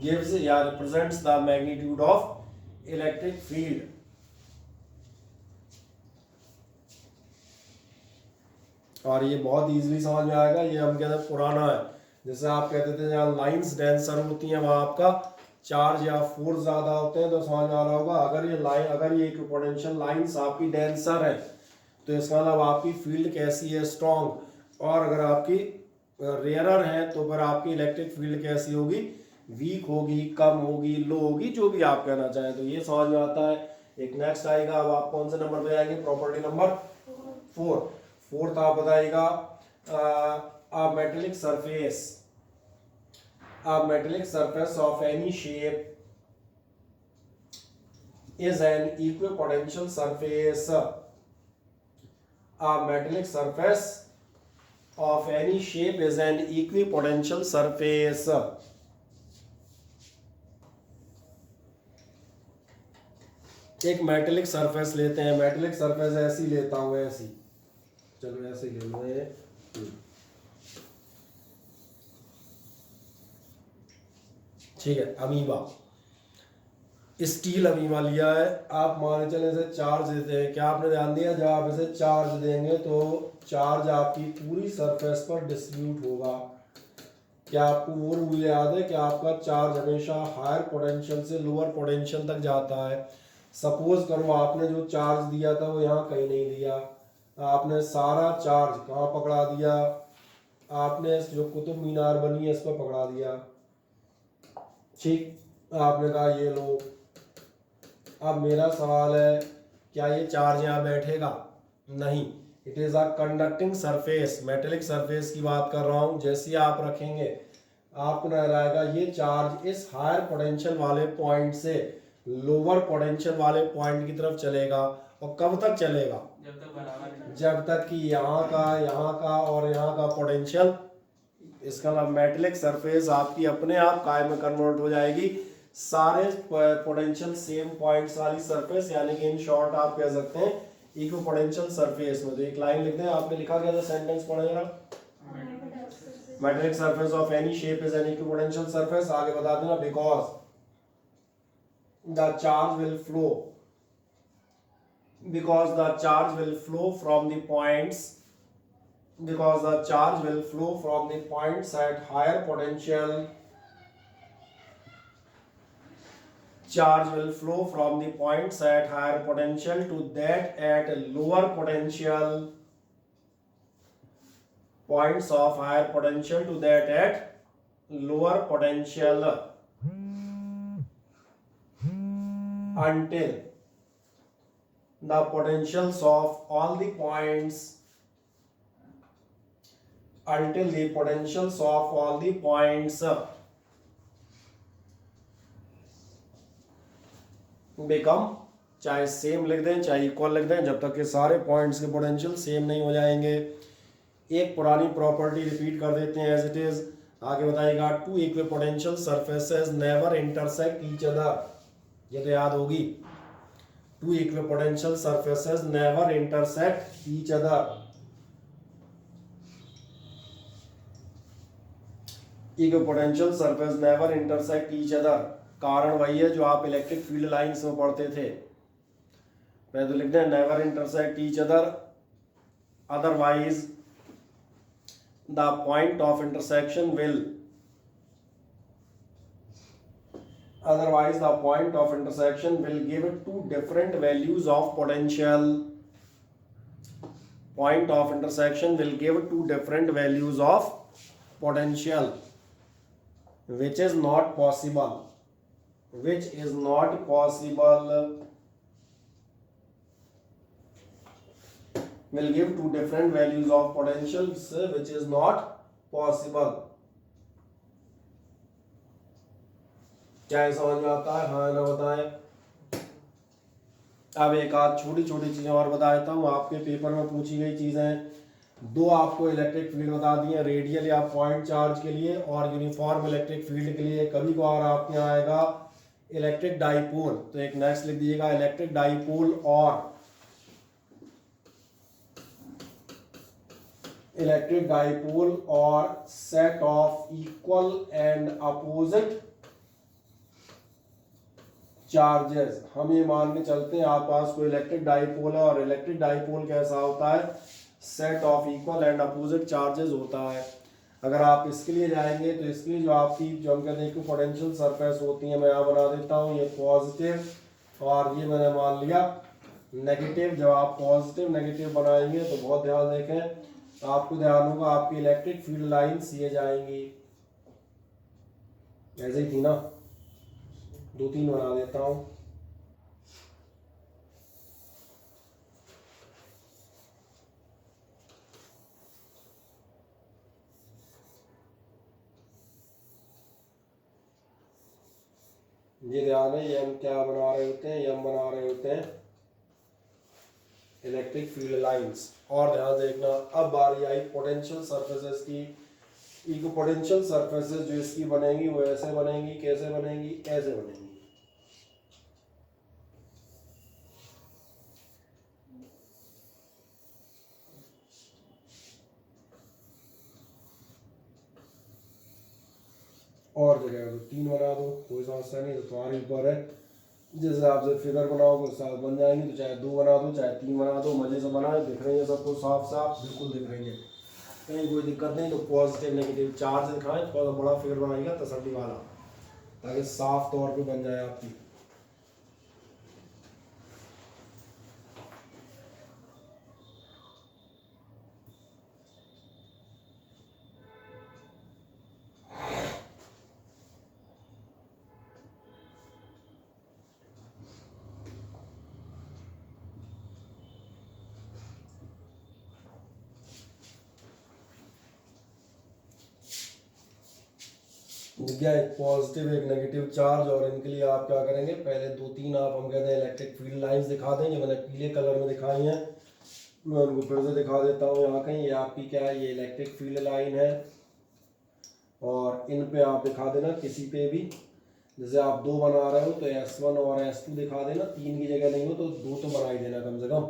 gives या represents the magnitude of electric field। और ये बहुत इजीली समझ में आएगा, ये हम कहते हैं पुराना है, जैसे आप कहते थे जहाँ लाइंस डेंसर होती हैं वहाँ आपका चार्ज या फोर्स ज्यादा होते हैं, तो समझ में आ रहा होगा अगर ये इक्विपोटेंशियल लाइंस आपकी डेंसर है तो इसका मतलब आपकी फील्ड कैसी है, स्ट्रॉन्ग। और अगर आपकी रेयरर है तो फिर आपकी इलेक्ट्रिक फील्ड कैसी होगी, वीक होगी, कम होगी, लो होगी, जो भी आप कहना चाहें। तो ये समझ में आता है। एक नेक्स्ट आएगा, अब आप कौन से नंबर पे आएंगे, प्रॉपर्टी नंबर 4। फोर्थ आप बताइएगा metallic surface of any shape is an equipotential surface। A metallic surface of any shape is an equipotential surface। एक मेटेलिक सरफेस लेते हैं, मेटेलिक सरफेस ऐसी लेता हूं, ऐसी, चलो ऐसे ले लो ये, ठीक है। अमीबा, स्टील अमीबा लिया है, आप मान चले इसे चार्ज देते हैं। क्या आपने ध्यान दिया, जब आप इसे चार्ज देंगे तो चार्ज आपकी पूरी सरफेस पर डिस्ट्रीब्यूट होगा। क्या आपको वो रूल याद है कि आपका चार्ज हमेशा हायर पोटेंशियल से लोअर पोटेंशियल तक जाता है। सपोज करो आपने जो चार्ज दिया था वो यहाँ कहीं नहीं दिया, आपने सारा चार्ज कहाँ पकड़ा दिया, आपने जो कुतुब मीनार बनी है इस पर पकड़ा दिया, ठीक। आपने कहा ये लो। अब मेरा सवाल है, क्या ये चार्ज यहाँ बैठेगा? नहीं। It is a conducting surface, metallic surface की बात कर रहा हूँ। जैसे आप रखेंगे आपको नजर आएगा ये चार्ज इस हायर पोटेंशियल वाले पॉइंट से लोअर पोटेंशियल वाले पॉइंट की तरफ चलेगा। और कब तक चलेगा? जब तक बराबर है। जब तक कि यहाँ का और यहाँ का पोटेंशियल, इसका मतलब मेटेलिक सरफेस आपकी अपने आप काय में कन्वर्ट हो जाएगी। सारे पोटेंशियल सेम पॉइंट्स वाली सरफेस, यानी कि इन शॉर्ट आप कह सकते हैं इक्विपोटेंशियल सरफेस में। तो एक लाइन लिख दें, आपने लिखा क्या था, सेंटेंस पढ़ेगा, metallic surface of any shape is an equipotential surface. आगे बता देना, because the charge will flow, because the charge will flow from the points, because the charge will flow from the points at higher potential, charge will flow from the points at higher potential to that at lower potential, points of higher potential to that at lower potential, until the potentials of all the points, until the potentials of all the points become, चाहे same लिख दें चाहे equal लिख दें, जब तक कि सारे पॉइंट्स के पोटेंशियल सेम नहीं हो जाएंगे। एक पुरानी प्रॉपर्टी रिपीट कर देते हैं एज इट इज। आगे बताइएगा, two equipotential surfaces never intersect each other, ये तो याद होगी। Two equipotential surfaces never intersect each other. Equipotential surface never intersect each other, कारण वही है जो आप इलेक्ट्रिक फील्ड लाइंस में पढ़ते थे। पहले तो लिखते हैं never intersect each other, otherwise the point of intersection will, otherwise the point of intersection will give two different values of potential, point of intersection will give two different values of potential, which is not possible, which is not possible, will give two different values of potentials, which is not possible। क्या ये समझ में आता है? हाँ ना बताएं। अब एक आध छोटी छोटी चीजें और बता देता हूँ, आपके पेपर में पूछी गई चीजें। दो आपको इलेक्ट्रिक फील्ड बता दिए, रेडियल या पॉइंट चार्ज के लिए और यूनिफॉर्म इलेक्ट्रिक फील्ड के लिए। कभी कभार आपके यहाँ आएगा इलेक्ट्रिक डाइपोल, तो एक नेक्स्ट लिख दीजिएगा, इलेक्ट्रिक डाइपोल और इलेक्ट्रिक डाइपोल और set of equal and opposite charges. हम ये मान के चलते हैं आप पास कोई इलेक्ट्रिक डाइपोल है, और इलेक्ट्रिक डाइपोल कैसा होता है, set of equal and opposite charges होता है। अगर आप इसके लिए जाएंगे तो इसके लिए जो आपकी जो हम कहते हैं कि पोटेंशियल सरफेस होती है, मैं यहाँ बना देता हूँ, ये पॉजिटिव और ये मैंने मान लिया नेगेटिव। जब आप पॉजिटिव नेगेटिव बनाएंगे तो बहुत ध्यान देखें, आपको ध्यान होगा आपकी इलेक्ट्रिक फील्ड लाइंस ये जाएंगी, ऐसे ही थी ना, दो तीन बना देता हूं। ये ध्यान है, ये हम क्या बना रहे होते हैं, ये हम बना रहे होते हैं इलेक्ट्रिक फील्ड लाइंस। और ध्यान देखना, अब बारी आई पोटेंशियल सरफेसेस की। इक्विपोटेंशियल सरफेसेस जो इसकी बनेंगी वो ऐसे बनेंगी, कैसे बनेंगी, ऐसे बनेंगी। और जगह तो तीन बना दो, कोई समस्या नहीं, तो तुम्हारे ऊपर है, जिस हिसाब से फिगर बनाओगे उस हिसाब बन जाएंगी। तो चाहे दो बना दो चाहे तीन बना दो, मजे से बनाए। दिख रही है सबको साफ साफ, बिल्कुल दिख रही है, कहीं कोई दिक्कत नहीं। तो पॉजिटिव नेगेटिव चार्ज दिखाएं, थोड़ा बड़ा फिगर बनाइएगा तसल्ली वाला, ताकि साफ तौर पे बन जाए आपकी। दिख गया, एक पॉजिटिव एक नेगेटिव चार्ज। और इनके लिए आप क्या करेंगे, पहले 2-3 आप हम कहते हैं इलेक्ट्रिक फील्ड लाइंस दिखा दें, जो मैंने पीले कलर में दिखाई हैं, मैं उनको फिर से दिखा देता हूँ। यहाँ कहीं ये आपकी क्या है, ये इलेक्ट्रिक फील्ड लाइन है। और इन पे आप दिखा देना किसी पे भी, जैसे आप 2 बना रहे हो तो S1 और S2 दिखा देना, 3 की जगह नहीं हो तो 2 तो बना ही देना कम से कम,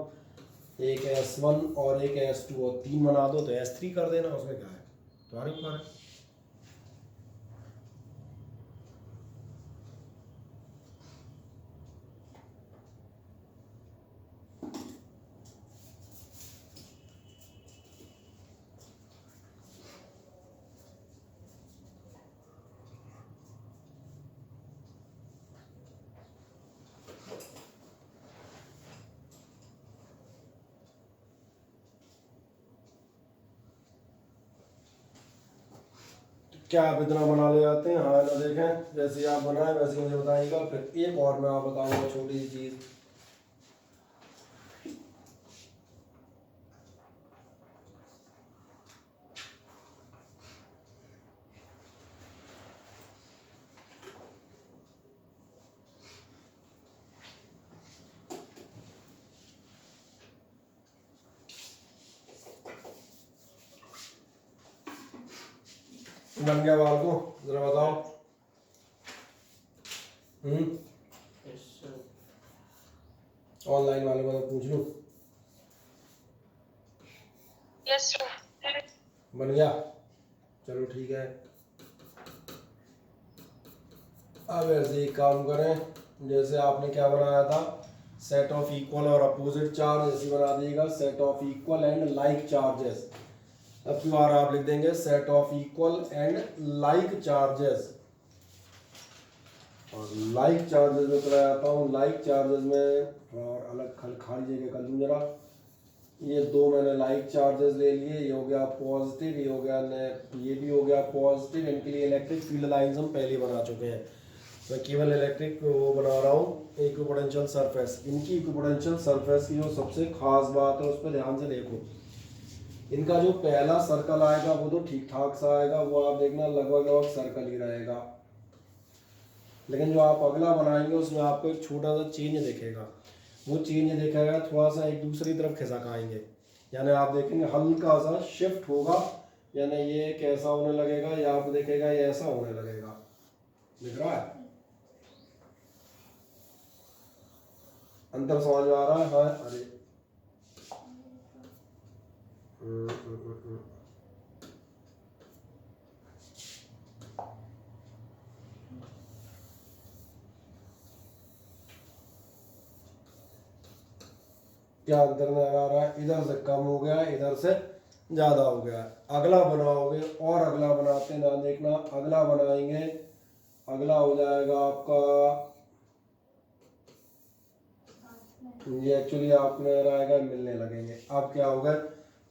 एक S1 और एक S2, और 3 बना दो तो S3 कर देना, उसमें क्या है, तुम्हारे ऊपर है। क्या आप इतना बना ले जाते हैं? हाँ ना, देखें जैसे आप बनाए वैसे मुझे बताइएगा। फिर एक और मैं आप बताऊंगा छोटी सी चीज़। बन गया बाल को, जरा बताओ। ऑनलाइन वाले को पूछ लूँ, यस सर। बन गया, चलो ठीक है। अब ऐसे एक काम करें, जैसे आपने क्या बनाया था, सेट ऑफ इक्वल और अपोजिट चार्ज, ऐसे बना दीजिएगा, set of equal and like charges. अब की बार आप लिख देंगे set of equal and like charges. और लाइक चार्जेस में चला जाता हूँ, लाइक चार्जेस में और अलग खाली जगह कर लूँ जरा। ये 2 मैंने लाइक चार्जेस ले लिए, ये हो गया पॉजिटिव, ये हो गया ये भी हो गया पॉजिटिव। इनके लिए इलेक्ट्रिक फील्ड लाइंस हम पहले बना चुके हैं, मैं केवल इलेक्ट्रिक वो बना रहा हूँ, इक्विपोटेंशियल सरफेस। इनकी इक्विपोटेंशियल सरफेस की जो सबसे खास बात है उस पर ध्यान से देखो। इनका जो पहला सर्कल आएगा वो तो ठीक ठाक सा आएगा, वो आप देखना लगभग सर्कल ही रहेगा। लेकिन जो आप अगला बनाएंगे उसमें आपको एक छोटा सा चेंज दिखेगा, वो चेंज दिखेगा थोड़ा सा एक दूसरी तरफ खिसक आएंगे, यानी आप देखेंगे हल्का सा शिफ्ट होगा, यानी ये कैसा होने लगेगा, या आप देखेगा ये ऐसा होने लगेगा। दिख रहा है अंतर, समझ में आ रहा है? हाँ, अरे क्या अंतर नजर आ रहा है? इधर से कम हो गया, इधर से ज्यादा हो गया। अगला बनाओगे और अगला बनाते ना, देखना अगला बनाएंगे, अगला हो जाएगा आपका, ये एक्चुअली आपको नजर आएगा मिलने लगेंगे। अब क्या होगा,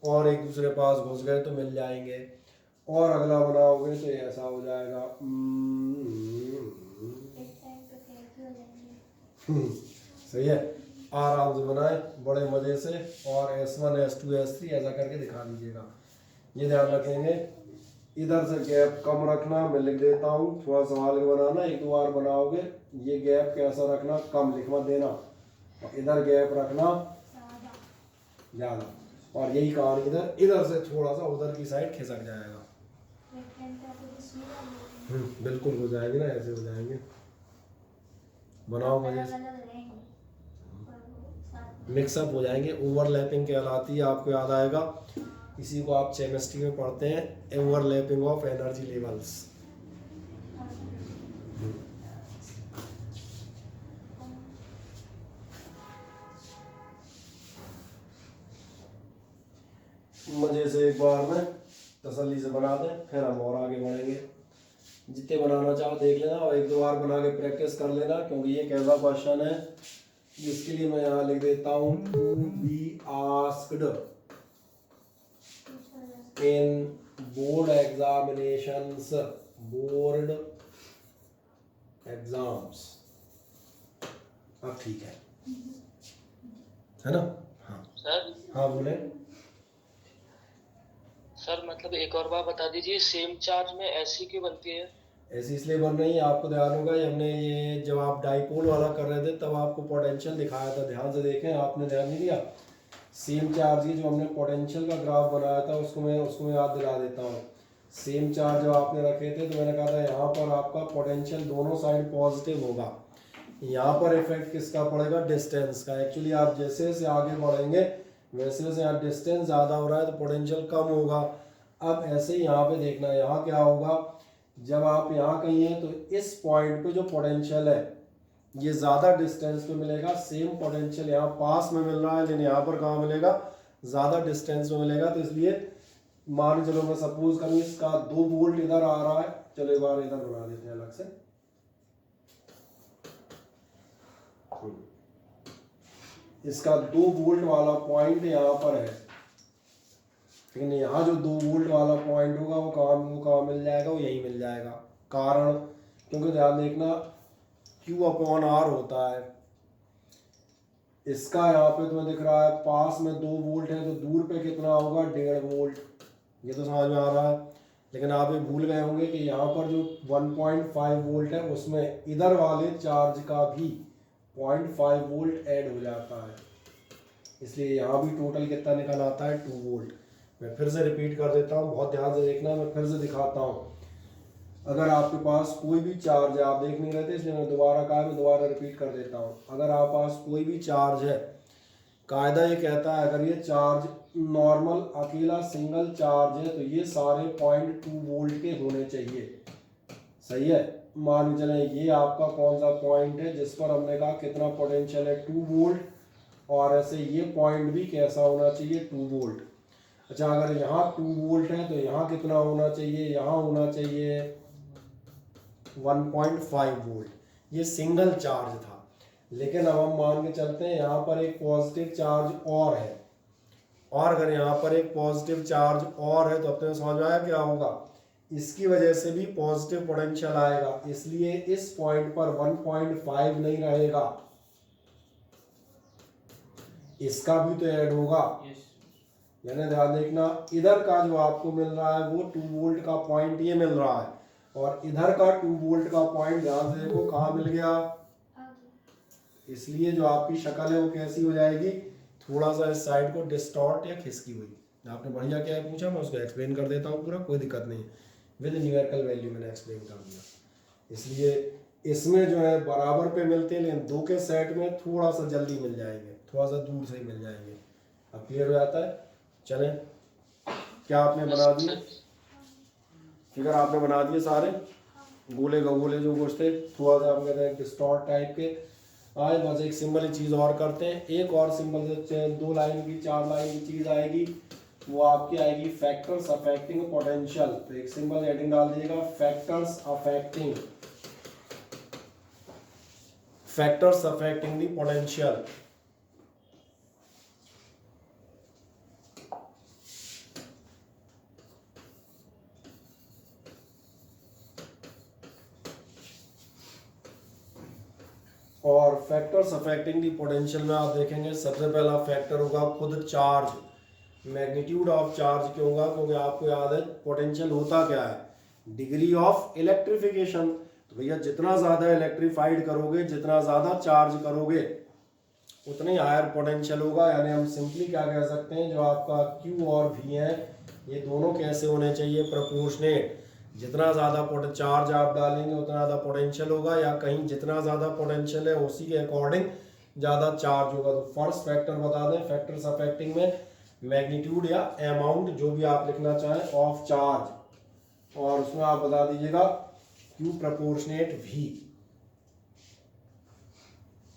और एक दूसरे पास घुस गए तो मिल जाएंगे, और अगला बनाओगे तो ये ऐसा हो जाएगा। सही है, आराम से बनाए बड़े मजे से, और S1 S2 S3 ऐसा करके दिखा दीजिएगा। ये ध्यान रखेंगे, इधर से गैप कम रखना, मैं लिख देता हूँ, थोड़ा संभाल के बनाना, 1-2 बार बनाओगे। ये गैप कैसा रखना, कम लिख मत देना, और इधर गैप रखना ज़्यादा, और यही कहानी इधर, इधर से थोड़ा सा उधर की साइड खिसक जाएगा। बिल्कुल हो जाएंगे ना, ऐसे हो जाएंगे। बनाओ मजे से, मिक्सअप हो जाएंगे। ओवरलैपिंग कहलाती है, आपको याद आएगा, इसी को आप केमिस्ट्री में पढ़ते हैं, ओवरलैपिंग ऑफ एनर्जी लेवल्स। मजे से एक बार में तसल्ली से बना दें, फिर हम और आगे बढ़ेंगे। जितने बनाना चाहो देख लेना, और 1-2 बार बना के प्रैक्टिस कर लेना, क्योंकि ये कैसा क्वेश्चन है जिसके लिए मैं यहाँ लिख देता हूँ, to be asked in board examinations, board exams. अब ठीक है ना? हाँ सर, हाँ बोले। सर मतलब एक और बार बता दीजिए, सेम चार्ज में ऐसी क्यों बनती है? ऐसी इसलिए बन रही है, आपको ध्यान होगा ये हमने ये जब आप डाइपोल वाला कर रहे थे तब आपको पोटेंशियल दिखाया था, ध्यान से देखें, आपने ध्यान नहीं दिया। सेम चार्ज की जो हमने पोटेंशियल का ग्राफ बनाया था उसको मैं याद दिला देता हूँ। सेम चार्ज जब आपने रखे थे तो मैंने कहा था यहाँ पर आपका पोटेंशियल दोनों साइड पॉजिटिव होगा। यहाँ पर इफेक्ट किसका पड़ेगा, डिस्टेंस का। एक्चुअली आप जैसे जैसे आगे बढ़ेंगे वैसे वैसे यहाँ डिस्टेंस ज़्यादा हो रहा है तो पोटेंशियल कम होगा। अब ऐसे ही यहाँ पे देखना, यहाँ क्या होगा, जब आप यहाँ कहीं हैं तो इस पॉइंट पे जो पोटेंशियल है ये ज़्यादा डिस्टेंस पे मिलेगा। सेम पोटेंशियल यहाँ पास में मिल रहा है लेकिन यहाँ पर कहाँ मिलेगा, ज़्यादा डिस्टेंस में मिलेगा। तो इसलिए मान चलो मैं सपोज करूँ इसका 2 वोल्ट इधर आ रहा है, चलो एक बार इधर बना देते हैं अलग से। इसका 2 वोल्ट वाला पॉइंट यहाँ पर है, लेकिन यहाँ जो 2 वोल्ट वाला पॉइंट होगा वो कहाँ मिल जाएगा, वो यही मिल जाएगा। कारण क्योंकि ध्यान देखना Q/R होता है। इसका यहाँ पे तुम्हें दिख रहा है पास में 2 वोल्ट है तो दूर पे कितना होगा, 1.5 वोल्ट। ये तो समझ में आ रहा है। लेकिन आप ये भूल गए होंगे कि यहाँ पर जो 1.5 वोल्ट है उसमें इधर वाले चार्ज का भी 0.5 वोल्ट ऐड हो जाता है, इसलिए यहाँ भी टोटल कितना निकल आता है, 2 वोल्ट। मैं फिर से रिपीट कर देता हूँ, बहुत ध्यान से देखना, मैं फिर से दिखाता हूँ। अगर आपके पास कोई भी चार्ज है, आप देख नहीं रहे थे इसलिए मैं दोबारा कहा, मैं दोबारा रिपीट कर देता हूँ। अगर आप पास कोई भी चार्ज है, कायदा ये कहता है अगर ये चार्ज नॉर्मल अकेला सिंगल चार्ज है तो ये सारे 0.2 वोल्ट के होने चाहिए, सही है। मान के चलें ये आपका कौन सा पॉइंट है जिस पर हमने कहा कितना पोटेंशियल है, 2 वोल्ट, और ऐसे ये पॉइंट भी कैसा होना चाहिए, 2 वोल्ट। अच्छा अगर यहाँ 2 वोल्ट है तो यहाँ कितना होना चाहिए, यहाँ होना चाहिए 1.5 वोल्ट। ये सिंगल चार्ज था। लेकिन अब हम मान के चलते हैं यहाँ पर एक पॉजिटिव चार्ज और है, और अगर यहाँ पर एक पॉजिटिव चार्ज और है तो अपने समझ में आया क्या होगा, इसकी वजह से भी पॉजिटिव पोटेंशियल आएगा। इसलिए इस पॉइंट पर 1.5 नहीं रहेगा, इसका भी तो ऐड होगा। यानी ध्यान देखना, इधर का जो आपको मिल रहा है वो 2 वोल्ट का पॉइंट ये मिल रहा है, और इधर का 2 वोल्ट का पॉइंट ध्यान से देखो कहाँ मिल गया। इसलिए जो आपकी शक्ल है वो कैसी हो जाएगी, थोड़ा सा इस साइड को डिस्टॉर्ट या खिसकी हुई। आपने बढ़िया क्या पूछा, मैं उसको एक्सप्लेन कर देता हूँ पूरा, कोई दिक्कत नहीं, विद न्यूमेरिकल वैल्यू मैंने एक्सप्लेन कर दिया। इसलिए इसमें जो है बराबर पे मिलते हैं, लेकिन 2 के सेट में थोड़ा सा जल्दी मिल जाएंगे, थोड़ा सा दूर से ही मिल जाएंगे। अब क्लियर हो जाता है। चलें, क्या आपने बना दिए फिगर, आपने बना दिए सारे गोले गगोले जो कुछ थे, थोड़ा सा हम कहते हैं डिस्टॉर्ट टाइप के आए। बस एक सिंपल चीज़ और करते हैं, एक और सिंपल 2 लाइन की 4 लाइन की चीज़ आएगी, वो आपकी आएगी फैक्टर्स अफेक्टिंग पोटेंशियल। तो एक सिंपल हेडिंग डाल दीजिएगा, फैक्टर्स अफेक्टिंग द पोटेंशियल। और फैक्टर्स अफेक्टिंग दी पोटेंशियल में आप देखेंगे सबसे पहला फैक्टर होगा खुद चार्ज, मैग्नीट्यूड ऑफ चार्ज क्यों होगा, क्योंकि आपको याद है पोटेंशियल होता क्या है, डिग्री ऑफ इलेक्ट्रिफिकेशन। तो भैया जितना ज़्यादा इलेक्ट्रीफाइड करोगे, जितना ज़्यादा चार्ज करोगे, उतने हायर पोटेंशियल होगा। यानी हम सिंपली क्या कह सकते हैं, जो आपका Q और V है ये दोनों कैसे होने चाहिए, प्रोपोर्शनेट। जितना ज़्यादा चार्ज आप डालेंगे उतना ज़्यादा पोटेंशियल होगा, या कहीं जितना ज़्यादा पोटेंशियल है उसी के अकॉर्डिंग ज़्यादा चार्ज होगा। तो फर्स्ट फैक्टर बता दें, फैक्टर्स अफेक्टिंग में मैग्नीट्यूड या अमाउंट जो भी आप लिखना चाहें ऑफ चार्ज, और उसमें आप बता दीजिएगा Q प्रोपोर्शनेट V।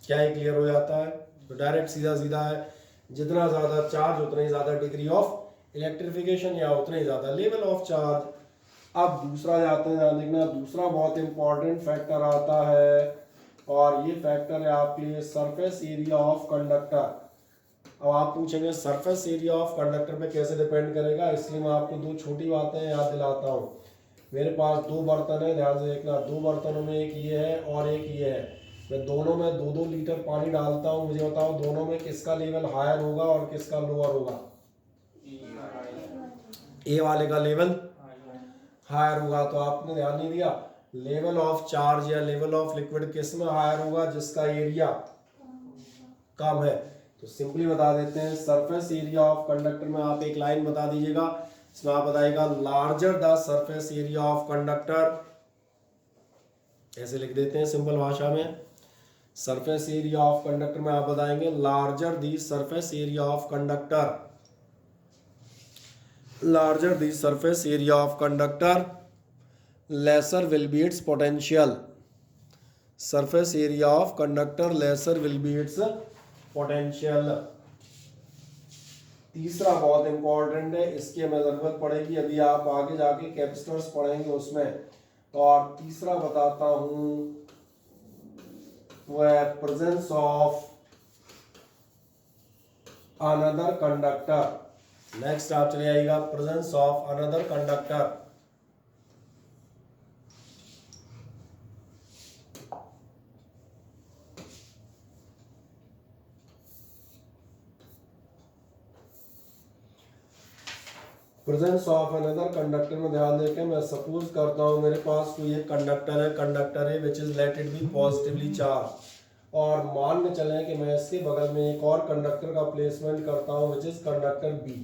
क्या ये क्लियर हो जाता है। तो डायरेक्ट सीधा सीधा है, जितना ज़्यादा चार्ज उतना ही ज़्यादा डिग्री ऑफ इलेक्ट्रिफिकेशन या उतना ही ज़्यादा लेवल ऑफ चार्ज। अब दूसरा जाते हैं, ध्यान देखना, दूसरा बहुत इंपॉर्टेंट फैक्टर आता है, और ये फैक्टर है आपके लिए सरफेस एरिया ऑफ कंडक्टर। अब आप पूछेंगे सरफेस एरिया ऑफ कंडक्टर पे कैसे डिपेंड करेगा, इसलिए मैं आपको 2 छोटी बातें याद दिलाता हूँ। मेरे पास 2 बर्तन है, ध्यान से देखना, 2 बर्तनों में एक ये है और एक ये है। मैं दोनों में 2-2 लीटर पानी डालता हूँ, मुझे बताओ दोनों में किसका लेवल हायर होगा और किसका लोअर होगा। ए वाले का लेवल हायर होगा। तो आपने ध्यान नहीं दिया, लेवल ऑफ चार्ज या लेवल ऑफ लिक्विड किस में हायर होगा? जिसका एरिया कम है। तो सिंपली बता देते हैं, सरफेस एरिया ऑफ कंडक्टर में आप एक लाइन बता दीजिएगा, इसमें आप बताइएगा larger the surface area of conductor, ऐसे लिख देते हैं सिंपल भाषा में। सरफेस एरिया ऑफ कंडक्टर में आप बताएंगे larger the surface area of conductor, larger the surface area of conductor lesser will be its potential, surface area of conductor lesser will be its potential। तीसरा बहुत important है, इसकी हमें जरूरत पड़ेगी अभी आप आगे जाके कैपेसिटर्स पढ़ेंगे उसमें। तो और तीसरा बताता हूं वो है presence of another conductor. Next आप चले आइएगा, presence of another conductor. Presence of another conductor में ध्यान देके मैं सपोज करता हूं मेरे पास कोई एक कंडक्टर है which is let it be positively charge, और मान के चलें कि मैं इसके बगल में एक और कंडक्टर का प्लेसमेंट करता हूं विच इज कंडक्टर बी।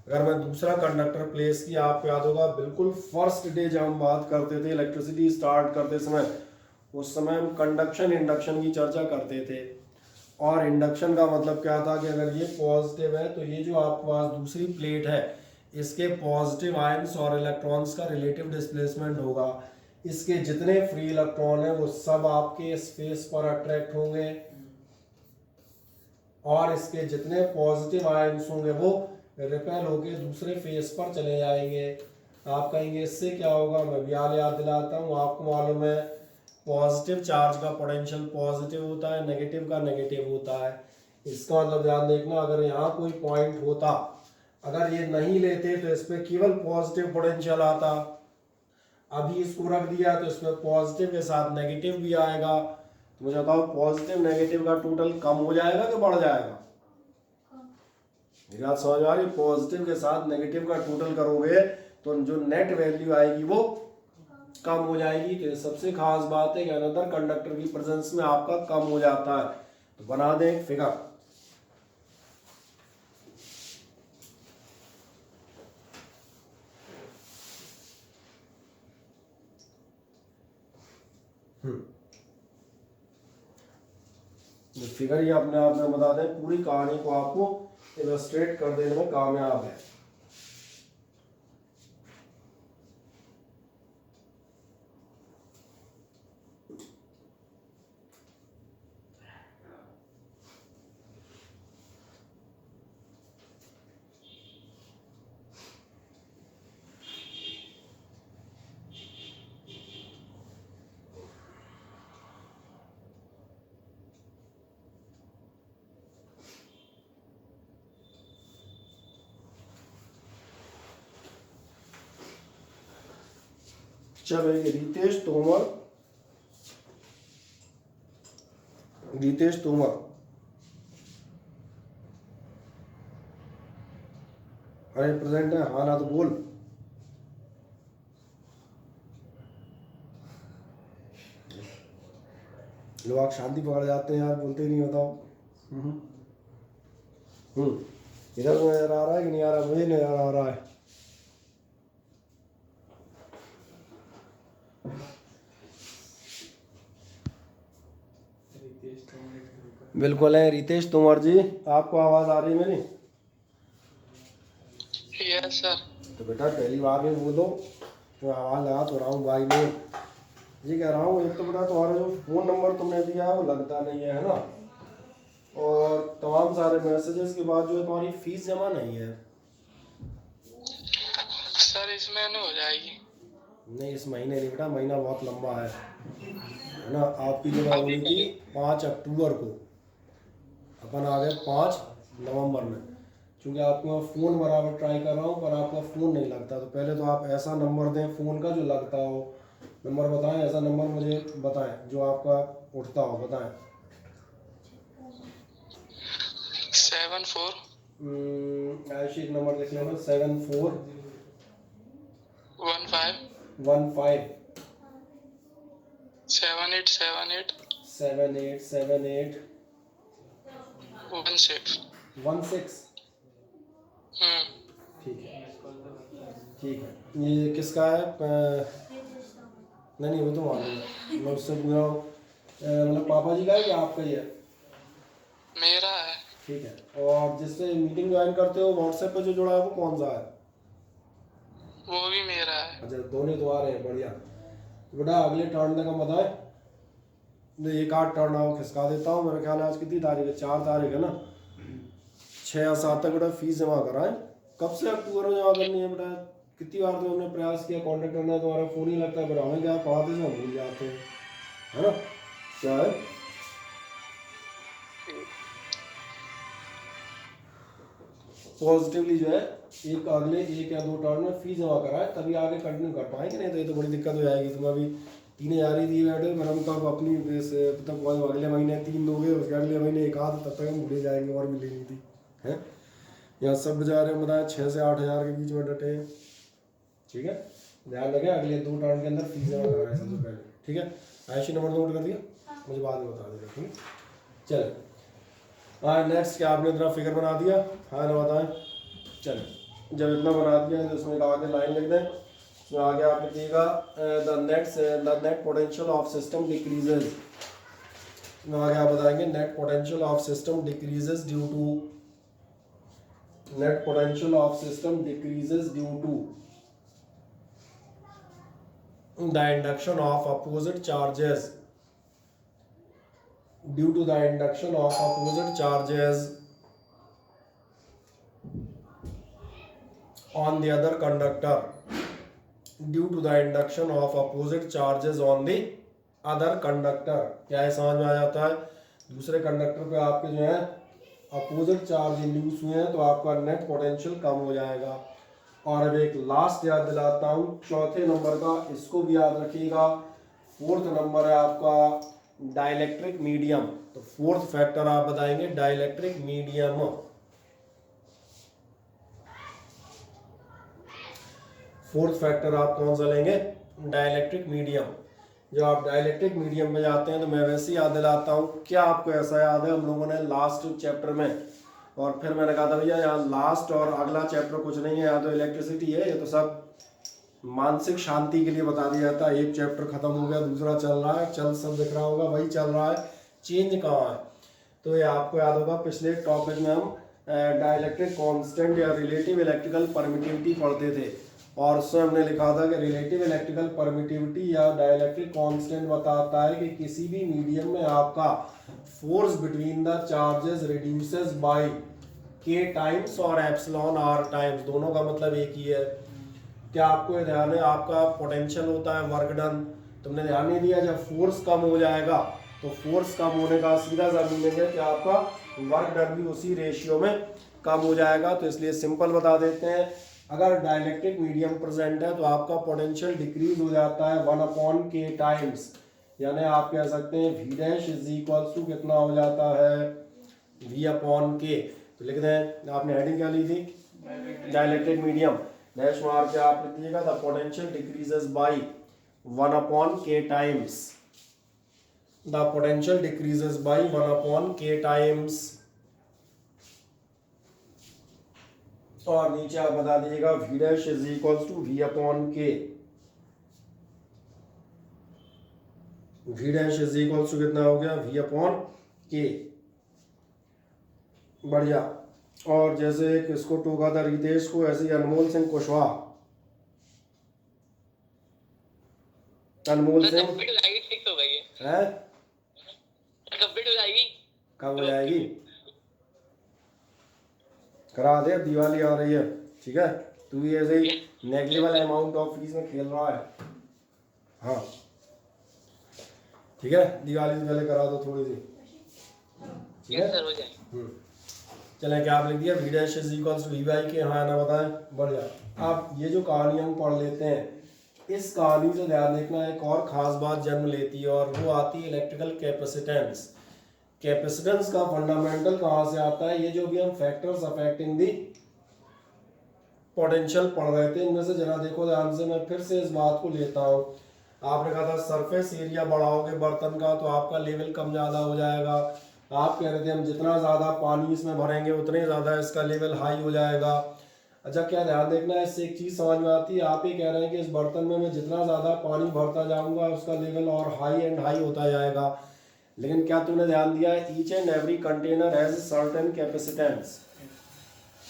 अगर मैं दूसरा कंडक्टर प्लेस किया, आपको याद होगा बिल्कुल फर्स्ट डे जब हम बात करते थे इलेक्ट्रिसिटी स्टार्ट करते समय, उस समय हम कंडक्शन इंडक्शन की चर्चा करते थे। और इंडक्शन का मतलब क्या था कि अगर ये पॉजिटिव है तो ये जो आपके पास दूसरी प्लेट है इसके पॉजिटिव आयंस और इलेक्ट्रॉन्स का रिलेटिव डिस्प्लेसमेंट होगा। इसके जितने फ्री इलेक्ट्रॉन है वो सब आपके स्पेस पर अट्रैक्ट होंगे, और इसके जितने पॉजिटिव आयंस होंगे वो रिपेल होके दूसरे फेस पर चले जाएंगे। आप कहेंगे इससे क्या होगा? मैं भी याद दिलाता हूँ, आपको मालूम है पॉजिटिव चार्ज का पोटेंशियल पॉजिटिव होता है, नेगेटिव का नेगेटिव होता है। इसका मतलब ध्यान देखना, अगर यहाँ कोई पॉइंट होता, अगर ये नहीं लेते तो इस पर केवल पॉजिटिव पोटेंशियल आता, अभी इसको रख दिया तो इसमें पॉजिटिव के साथ नेगेटिव भी आएगा। तो मुझे बताओ पॉजिटिव नेगेटिव का टोटल कम हो जाएगा कि बढ़ जाएगा? मेरी बात समझ आ रही? पॉजिटिव के साथ नेगेटिव का टोटल करोगे तो जो नेट वैल्यू आएगी वो कम हो जाएगी। तो सबसे खास बात है कि अनदर कंडक्टर की प्रेजेंस में आपका कम हो जाता है। तो बना दें एक फिगर। फिगर ये अपने आप में बता दें, पूरी कहानी को आपको इलस्ट्रेट कर देने में कामयाब है। चलो ये रितेश तोमर अरे प्रेजेंट है? हाँ ना तो बोल। लोग शांति पकड़ जाते हैं यार, बोलते ही नहीं। बताओ इधर नजर आ रहा है कि नहीं आ रहा? मुझे नजर आ रहा है। बिल्कुल है रितेश तोमर जी, आपको आवाज आ रही है मेरी? Yes sir. तो बेटा पहली बार में बोलो तो आवाज लगा तो रहा हूँ भाई में। ये कह रहा हूँ, एक तो बेटा तुम्हारा जो फोन नंबर तुमने दिया है वो लगता नहीं है ना, और तमाम सारे मैसेजेस के बाद जो है तुम्हारी फीस जमा नहीं है। सर इस महीने हो जाएगी। नहीं इस महीने नहीं बेटा, महीना बहुत लंबा है ना। आपकी जमा हुई थी 5 अक्टूबर को, अपन आ गए 5 नवंबर में। क्योंकि आपको फ़ोन बराबर ट्राई कर रहा हूँ पर आपका फ़ोन नहीं लगता, तो पहले तो आप ऐसा नंबर दें फ़ोन का जो लगता हो। नंबर बताएं, ऐसा नंबर मुझे बताएं जो आपका उठता हो, बताएं। 74 ऐसे एक नंबर लिख लेना, 74 15 15 7878 16। ठीक है, ठीक है। ये किसका है? नहीं वो तो मालूम है, मैं उससे पूछ रहा हूँ मतलब पापा जी का है या आपका ही है? मेरा है। ठीक है। और जिससे मीटिंग ज्वाइन करते हो व्हाट्सएप पे जो जुड़ा है वो कौन सा है? वो भी मेरा है। अच्छा, दोनों तो आ रहे हैं, बढ़िया। बेटा अगले टर्न तक हम बताएं, एक आध टर्न आओ खिसका देता हूँ। मेरा ख्याल है आज कितनी तारीख है? 4 तारीख है ना। 6 या 7 तक बेटा फीस जमा कराएं। कब से अक्टूबर में जमा करनी है बेटा? कितनी बार तो हमने प्रयास किया कांटेक्ट करने का, तुम्हारा फोन ही लगता है, पर हमें क्या पढ़ाते से हम भूल जाते हैं, है ना? क्या है? पॉजिटिवली जो है एक अगले 1 या 2 टर्न में फीस जमा कराए, तभी आगे कंटिन्यू कर पाएंगे, नहीं तो ये तो बड़ी दिक्कत हो जाएगी। तुम अभी 3000 ही दिए बैठे, फिर हम कब अपनी तब अगले महीने 3 दोगे, उसके अगले महीने 1 आध, तब तक हम भूले जाएंगे और भी लेनी थी है। यहाँ सब बेचारे बताए 6 से 8 हज़ार के बीच में डटे हैं। ठीक है, ध्यान रखें अगले 2 टर्न के अंदर फीस जमा कराए सबसे पहले। ठीक है, आयशी नंबर नोट कर दिया, मुझे बाद में बता देगा। ठीक है, चलो हाँ नेक्स्ट क्या आपने इतना फिगर बना दिया? हाँ ना बताएं। चलो जब इतना बना दिया तो इसमें आगे लाइन लिख दें। तो आगे आप लिखिएगा the net potential of system decreases. आगे आप बताएंगे net potential of system decreases due to, net potential of system decreases due to the induction of opposite charges, due to the induction of opposite charges on the other conductor, due to the induction of opposite charges on the other conductor। क्या है समझ में आ जाता है? दूसरे conductor पे आपके जो है अपोजिट चार्ज इंड्यूस हुए हैं तो आपका नेट पोटेंशियल कम हो जाएगा। और अब एक लास्ट याद दिलाता हूँ, चौथे नंबर का, इसको भी याद रखिएगा। 4th नंबर है आपका डाइलेक्ट्रिक मीडियम। तो 4th फैक्टर आप बताएंगे डाइलेक्ट्रिक मीडियम। 4th फैक्टर आप कौन सा लेंगे? Dielectric medium. जब आप डाइलेक्ट्रिक मीडियम में जाते हैं तो मैं वैसे ही याद दिलाता हूँ। क्या आपको ऐसा याद है हम लोगों ने लास्ट चैप्टर में, और फिर मैंने कहा था भैया यहाँ लास्ट और अगला चैप्टर कुछ नहीं है, यहाँ तो इलेक्ट्रिसिटी है, ये तो सब मानसिक शांति के लिए बता दिया जाता है। एक चैप्टर खत्म हो गया, दूसरा चल रहा है, चल सब दिख रहा होगा, वही चल रहा है, चेंज कहाँ है? तो ये आपको याद होगा पिछले टॉपिक में हम डाइलेक्ट्रिक कांस्टेंट या रिलेटिव इलेक्ट्रिकल परमिटिविटी पढ़ते थे, और उसमें हमने लिखा था कि रिलेटिव इलेक्ट्रिकल परमिटिविटी या डाइलेक्ट्रिक कांस्टेंट बताता है कि किसी भी मीडियम में आपका force between the charges reduces by K times और एप्सिलॉन आर टाइम्स, दोनों का मतलब एक ही है। क्या आपको ये ध्यान है? आपका पोटेंशियल होता है वर्क डन, तुमने ध्यान नहीं दिया। जब फोर्स कम हो जाएगा तो फोर्स कम होने का सीधा सा मीनिंग है कि आपका वर्क डन भी उसी रेशियो में कम हो जाएगा। तो इसलिए सिंपल बता देते हैं, अगर डाइलेक्ट्रिक मीडियम प्रेजेंट है तो आपका पोटेंशियल डिक्रीज हो जाता है 1/k टाइम्स, यानी आप कह सकते हैं v dash is equal to कितना हो जाता है? v/k। तो लिख दें, आपने हेडिंग क्या ली थी? डाइलेक्ट्रिक मीडियम, डैश मार के आप लिख दीजिएगा the potential decreases by 1/k times, the potential decreases by 1/k times. और नीचे आप बता दीजिएगा v dash is equal to v/k, v dash is equal to कितना हो गया? v/k। बढ़िया। और जैसे किसको टोका था रितेश को, ऐसे ही अनमोल सिंह कुशवाहा, अनमोल सिंह फिक्स हो गई है, कंप्लीट हो जाएगी। कब हो जाएगी? करा दे, दिवाली आ रही है। ठीक है, तू भी ऐसे ही नेग्लिजिबल अमाउंट ऑफ फीस में खेल रहा है। हाँ ठीक है, दिवाली से पहले करा दो थोड़ी सी। ठीक है, हो जाएगी। चलें, क्या आप लिख दिया? v dash is equal to v/k। हाँ ना बताएं, बढ़िया। आप ये जो कहानी हम पढ़ लेते हैं, इस कहानी से ध्यान देखना एक और ख़ास बात जन्म लेती है, और वो आती है इलेक्ट्रिकल कैपेसिटेंस। कैपेसिटेंस का फंडामेंटल कहाँ से आता है? ये जो भी हम फैक्टर्स अफेक्टिंग दी पोटेंशियल पढ़ रहे थे, इनमें से जरा देखो ध्यान से, मैं फिर से इस बात को लेता हूँ। आपने कहा था सरफेस एरिया बढ़ाओगे बर्तन का तो आपका लेवल कम ज़्यादा हो जाएगा। आप कह रहे थे हम जितना ज़्यादा पानी इसमें भरेंगे उतने ज़्यादा इसका लेवल हाई हो जाएगा। अच्छा, क्या ध्यान देखना है, इससे एक चीज़ समझ में आती है, आप ये कह रहे हैं कि इस बर्तन में मैं जितना ज़्यादा पानी भरता जाऊंगा उसका लेवल और हाई एंड हाई होता जाएगा। लेकिन क्या तूने ध्यान दिया, each and every container has certain capacitance.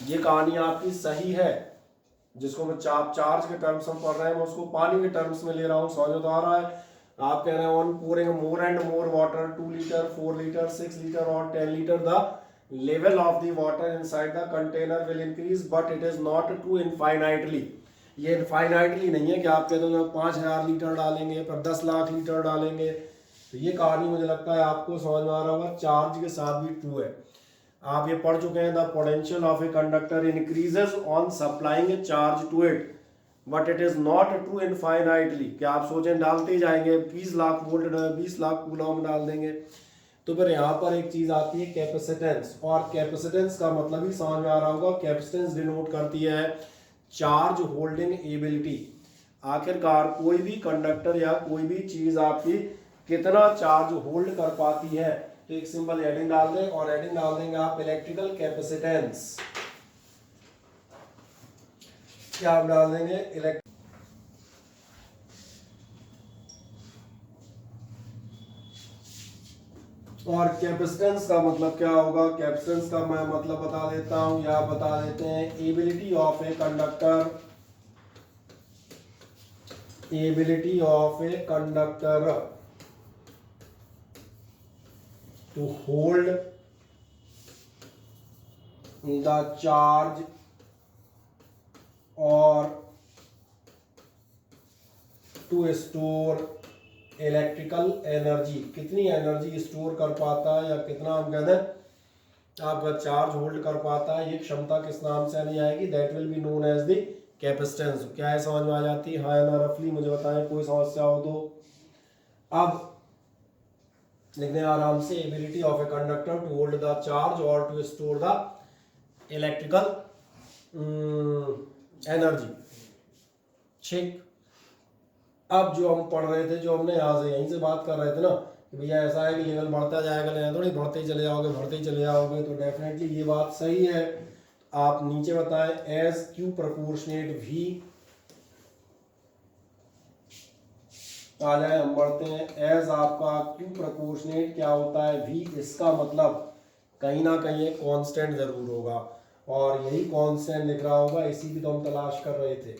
ये कहानी आपकी सही है, जिसको मैं चार्ज के टर्म्स में पढ़ रहे हैं मैं उसको पानी के टर्म्स में ले रहा हूँ, समझ तो आ रहा है। आप कह रहे हैं on pouring more and more water, 2 litre 4 litre 6 litre और 10 litre, the level of the water inside the container will increase but it is not to infinitely. ये इनफाइनाइटली नहीं है कि आप कहते हो 5000 लीटर डालेंगे पर 10 लाख लीटर डालेंगे। तो ये कहानी मुझे लगता है आपको समझ में आ रहा होगा, चार्ज के साथ भी ट्रू है। आप ये पढ़ चुके हैं, the potential of a conductor increases on supplying a charge to it but it is not true infinitely. क्या आप सोचें डालते ही जाएंगे 20 लाख वोल्ट 20 लाख कूलम डाल देंगे। तो फिर यहाँ पर एक चीज आती है कैपेसिटेंस, और कैपेसिटेंस का मतलब ही समझ में आ रहा होगा, कैपेसिटेंस डिनोट करती है चार्ज होल्डिंग एबिलिटी। आखिरकार कोई भी कंडक्टर या कोई भी चीज आपकी कितना चार्ज होल्ड कर पाती है। तो एक सिंपल हेडिंग डाल दें, और हेडिंग डाल देंगे आप इलेक्ट्रिकल कैपेसिटेंस। क्या आप डाल देंगे और कैपेसिटेंस का मतलब क्या होगा, कैपेसिटेंस का मैं मतलब बता देता हूं, या बता देते हैं ability of a conductor, ability of a conductor to hold the charge और टू स्टोर इलेक्ट्रिकल एनर्जी। कितनी एनर्जी स्टोर कर पाता है या कितना हम कहते हैं आपका चार्ज होल्ड कर पाता है, ये क्षमता किस नाम से नहीं आएगी, that will be known as the capacitance. क्या है, समझ में आ जाती है? हाँ ना, रफली मुझे बताएं कोई समस्या हो तो। अब लिखने आराम से, ability of a conductor to hold the charge और to store the electrical energy. ठीक, अब जो हम पढ़ रहे थे, जो हमने यहाँ से यहीं से बात कर रहे थे ना कि भैया ऐसा है कि लेवल बढ़ता जाएगा, लेवल थोड़ी बढ़ते ही चले जाओगे, बढ़ते ही चले जाओगे, तो डेफिनेटली ये बात सही है। आप नीचे बताएं, एज क्यू प्रोपोर्शनेट वी आ जाए, हम बढ़ते हैं। एज आपका क्यू प्रोपोर्शनेट क्या होता है, वी, इसका मतलब कहीं ना कहीं एक कांस्टेंट जरूर होगा, और यही कांस्टेंट लिख रहा होगा, इसी की तो हम तलाश कर रहे थे।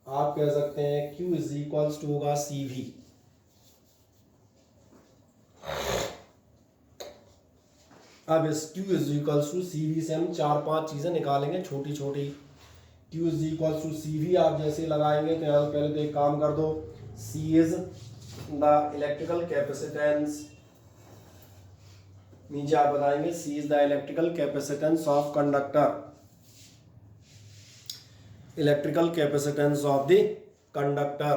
आप कह सकते हैं Q इज इक्वल्स टू होगा CV। अब इस Q is equals to CV से हम 4-5 चीजें निकालेंगे छोटी छोटी। Q is equals to CV आप जैसे लगाएंगे तो यहाँ पहले तो एक काम कर दो, C is the electrical capacitance, नीचे आप बताएंगे C is the electrical capacitance of conductor, electrical capacitance of the conductor.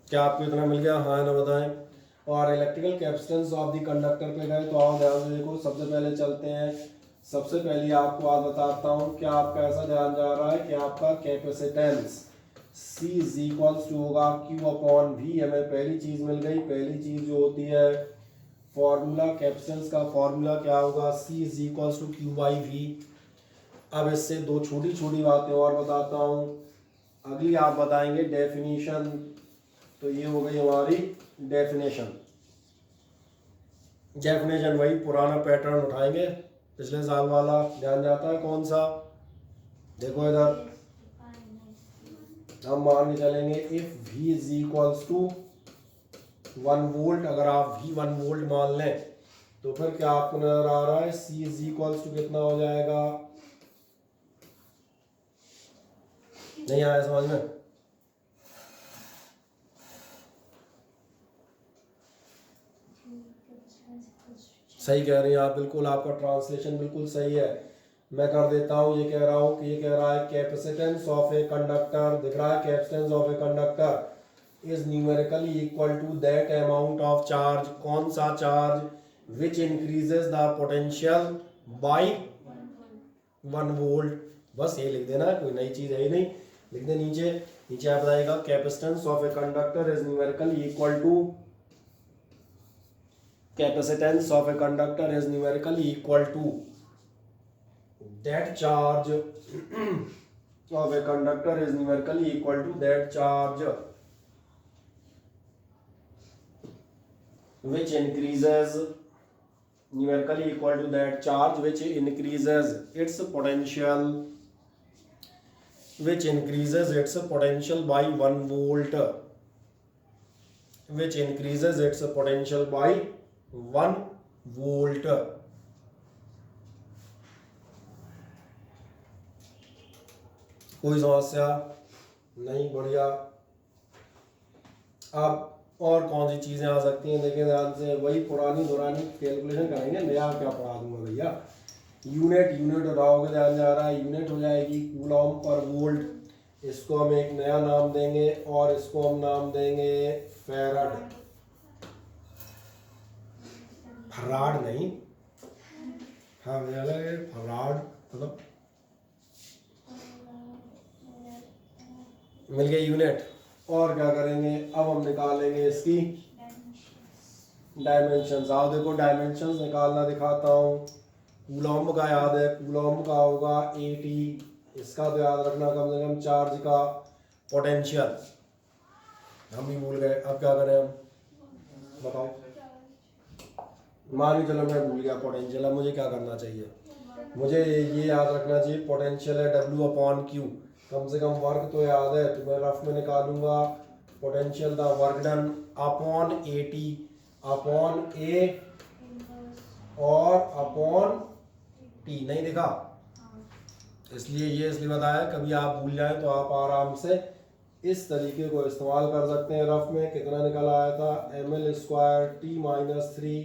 क्या आपको इतना मिल गया? हाँ ना, बताएं। और electrical capacitance of the conductor पे गए तो आओ ध्यान से देखो, सबसे पहले चलते हैं, सबसे पहले आपको आज बताता हूँ क्या आपका ऐसा ध्यान जा रहा है कि आपका capacitance C is equals to होगा Q अपॉन V। हमें पहली चीज मिल गई, पहली चीज जो होती है फॉर्मूला, कैपेसिटेंस का फॉर्मूला क्या होगा, C is equals to Q by V। अब इससे दो छोटी छोटी बातें और बताता हूँ, अगली आप बताएंगे डेफिनेशन। तो ये हो गई हमारी डेफिनेशन। डेफिनेशन वही पुराना पैटर्न उठाएंगे पिछले साल वाला, ध्यान जाता है कौन सा, देखो इधर हम मान के चलेंगे if V is equals to 1 volt, अगर आप V 1 वोल्ट मान लें तो फिर क्या आपको नजर आ रहा है C इज इक्वल्स टू कितना हो जाएगा, नहीं आया समझ में? सही कह रही हैं आप, बिल्कुल आपका ट्रांसलेशन बिल्कुल सही है। मैं कर देता हूँ, ये कह रहा हूँ कि ये कह रहा है कैपेसिटेंस ऑफ ए कंडक्टर, दिख रहा है capacitance of a conductor is numerically equal to that amount of charge, कौन सा charge, which increases the potential by 1 volt. बस ये लिख देना, कोई नई चीज है ही नहीं। लिख दे नीचे। नीचे आप बताएगा capacitance of a conductor is numerically equal to, capacitance of a conductor is numerically equal to that charge of a conductor is numerically equal to that charge which increases, numerically equal to that charge which increases its potential, which increases its potential by 1 volt, which increases its potential by 1 volt। कोई समस्या नहीं? बढ़िया। अब और कौन सी चीजें आ सकती हैं, देखिए ध्यान से, वही पुरानी दुरानी कैलकुलेशन करेंगे, नया क्या पढ़ा दूंगा भैया। यूनिट यूनिट उठाओगे, ध्यान जा रहा है, यूनिट हो जाएगी कूलॉम पर वोल्ट। इसको हम एक नया नाम देंगे और इसको हम नाम देंगे फैराड। फराड नहीं, हाँ फराड, मतलब मिल गया यूनिट। और क्या करेंगे, अब हम निकालेंगे इसकी डायमेंशंस। आओ देखो डायमेंशंस निकालना दिखाता हूँ। कूलॉम्ब का याद है, कूलॉम्ब का होगा 80। इसका तो याद रखना कम से कम चार्ज का पोटेंशियल, हम भी भूल गए। अब क्या करें हम, बताओ। मान चलो मैं भूल गया पोटेंशियल, अब मुझे क्या करना चाहिए, मुझे ये याद रखना चाहिए पोटेंशियल है W/Q। कम से कम वर्क तो याद है, तो मैं रफ में निकालूंगा potential the work done upon 80 upon A और अपॉन T। नहीं दिखा, इसलिए ये इसलिए बताया, कभी आप भूल जाए तो आप आराम से इस तरीके को इस्तेमाल कर सकते हैं। रफ में कितना निकल आया था, ml² T-3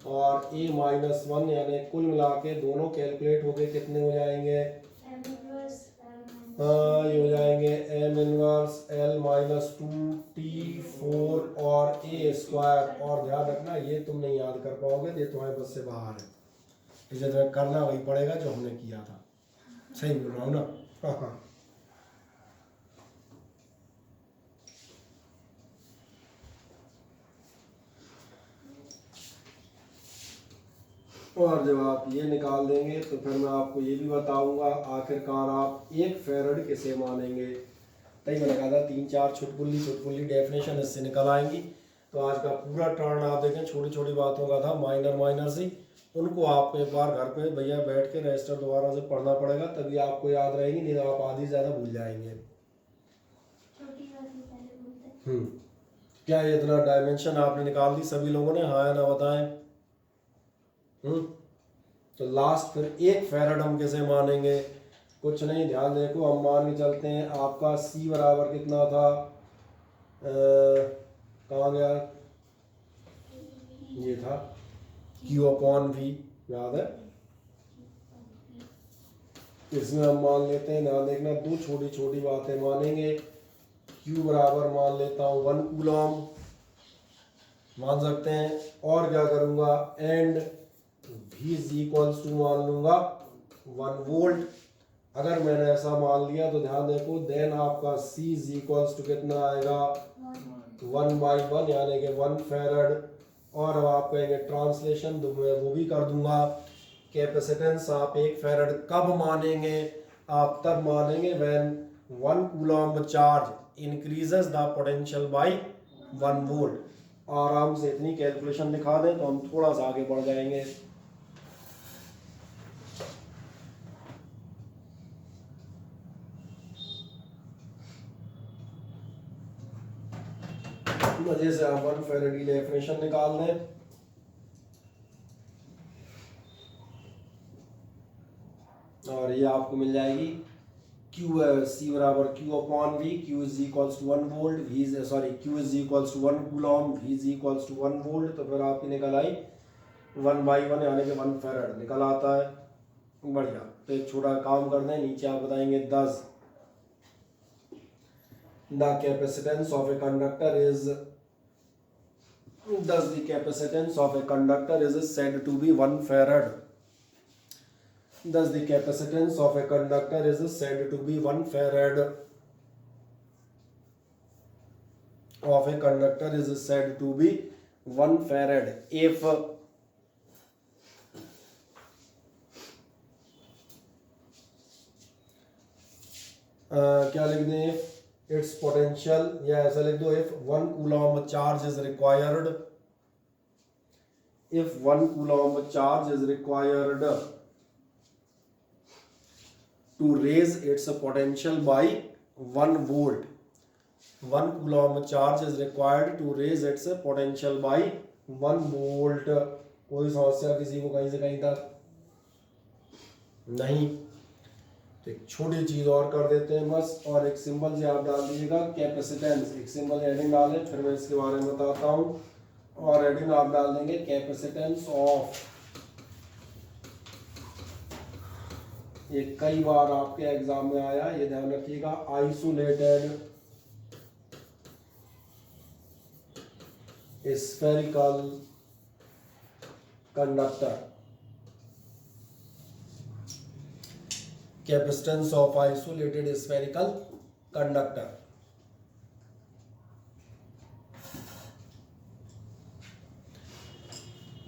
और A-1, यानी कुल मिला के दोनों कैलकुलेट होके कितने हो जाएंगे, ये हो जाएंगे m इनवर्स L-2 T4 और A²। और ध्यान रखना ये तुम नहीं याद कर पाओगे, ये तुम्हारे बस से बाहर है, इसे तुम्हें करना वही पड़ेगा जो हमने किया था। सही बोल रहा हूँ ना? हाँ। और जब आप ये निकाल देंगे तो फिर मैं आपको ये भी बताऊंगा आखिरकार आप 1 फैरड किसे मानेंगे। तभी मैंने कहा था 3-4 छुटपुली डेफिनेशन इससे निकल आएंगी। तो आज का पूरा टर्न आप देखें, छोटी छोटी बातों का था, माइनर सी, उनको आपको एक बार घर पे भैया बैठ के रजिस्टर दोबारा से पढ़ना पड़ेगा, तभी आपको याद रहेगी, नहीं तो आप आधी ज़्यादा भूल जाएंगे। क्या ये इतना डायमेंशन आपने निकाल दी सभी लोगों ने, हाँ या ना बताएं? तो लास्ट फिर 1 फैरड हम कैसे मानेंगे, कुछ नहीं, ध्यान देखो, हम मान के चलते हैं आपका C बराबर कितना था, कहाँ गया, ये था Q/V, याद है। इसमें हम मान लेते हैं, ध्यान देखना, 2 छोटी छोटी बातें मानेंगे। Q बराबर मान लेता हूँ 1 कूलॉम, मान सकते हैं। और क्या करूँगा, and V is equals to मान लूंगा 1 वोल्ट। अगर मैंने ऐसा मान लिया तो ध्यान देखो, देन आपका C इज इक्वल्स टू कितना आएगा, 1/1 यानी कि 1 फैरड। और अब आप कहेंगे ट्रांसलेशन, तो मैं वो भी कर दूंगा। कैपेसिटेंस आप 1 फैरड कब मानेंगे, आप तब मानेंगे when 1 Coulomb charge increases the potential by 1 volt. आराम से इतनी कैलकुलेशन दिखा दें तो हम थोड़ा सा आगे बढ़ जाएंगे। मजे से आप 1 फैरड की डेफिनेशन निकाल दें। और ये आपको मिल जाएगी C बराबर Q/V, Q is equals to 1 volt, Q is equals to 1 coulomb, V is equals to 1 volt. तो फिर आपकी निकल आई 1/1 यानी कि 1 फैरड निकल आता है। बढ़िया। तो एक छोटा काम कर दें, नीचे आप बताएंगे 10 the capacitance of a conductor is said to be 1 farad। Thus the capacitance of a conductor is said to be 1 farad. Of a conductor is said to be 1 farad if क्या लिख दें, इट्स पोटेंशियल, या ऐसा लिख दो, if 1 Coulomb charge is required, if 1 coulomb charge is required to raise its potential by 1 volt. 1 coulomb charge is required to raise its potential by 1 volt. कोई समस्या किसी को कहीं से कहीं तक नहीं? तो एक छोटी चीज और कर देते हैं बस, और एक सिंबल से आप डाल दीजिएगा कैपेसिटेंस, एक सिंबल हेडिंग डालें, फिर मैं इसके बारे में बताता हूँ। और हेडिंग आप डाल देंगे कैपेसिटेंस ऑफ, ये कई बार आपके एग्जाम में आया, ये ध्यान रखिएगा, isolated spherical conductor, capacitance of isolated spherical conductor.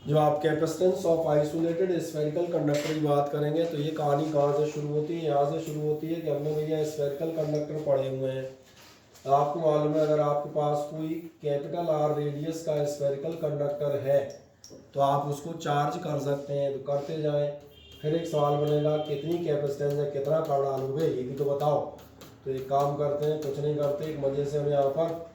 जो आप capacitance of isolated spherical conductor की बात करेंगे तो ये कहानी कहाँ से शुरू होती है? यहाँ से शुरू होती है कि हमने भैया स्फेरिकल कंडक्टर पढ़े हुए हैं। आपको मालूम है अगर आपके पास कोई कैपिटल आर रेडियस का स्फेरिकल कंडक्टर है तो आप उसको चार्ज कर सकते हैं, तो करते जाएं। फिर एक सवाल बनेगा कितनी कैपेसिटेंस है, कितना कर डालोगे, ये भी तो बताओ। तो एक काम करते हैं, कुछ नहीं करते, एक मजे से हम यहाँ पर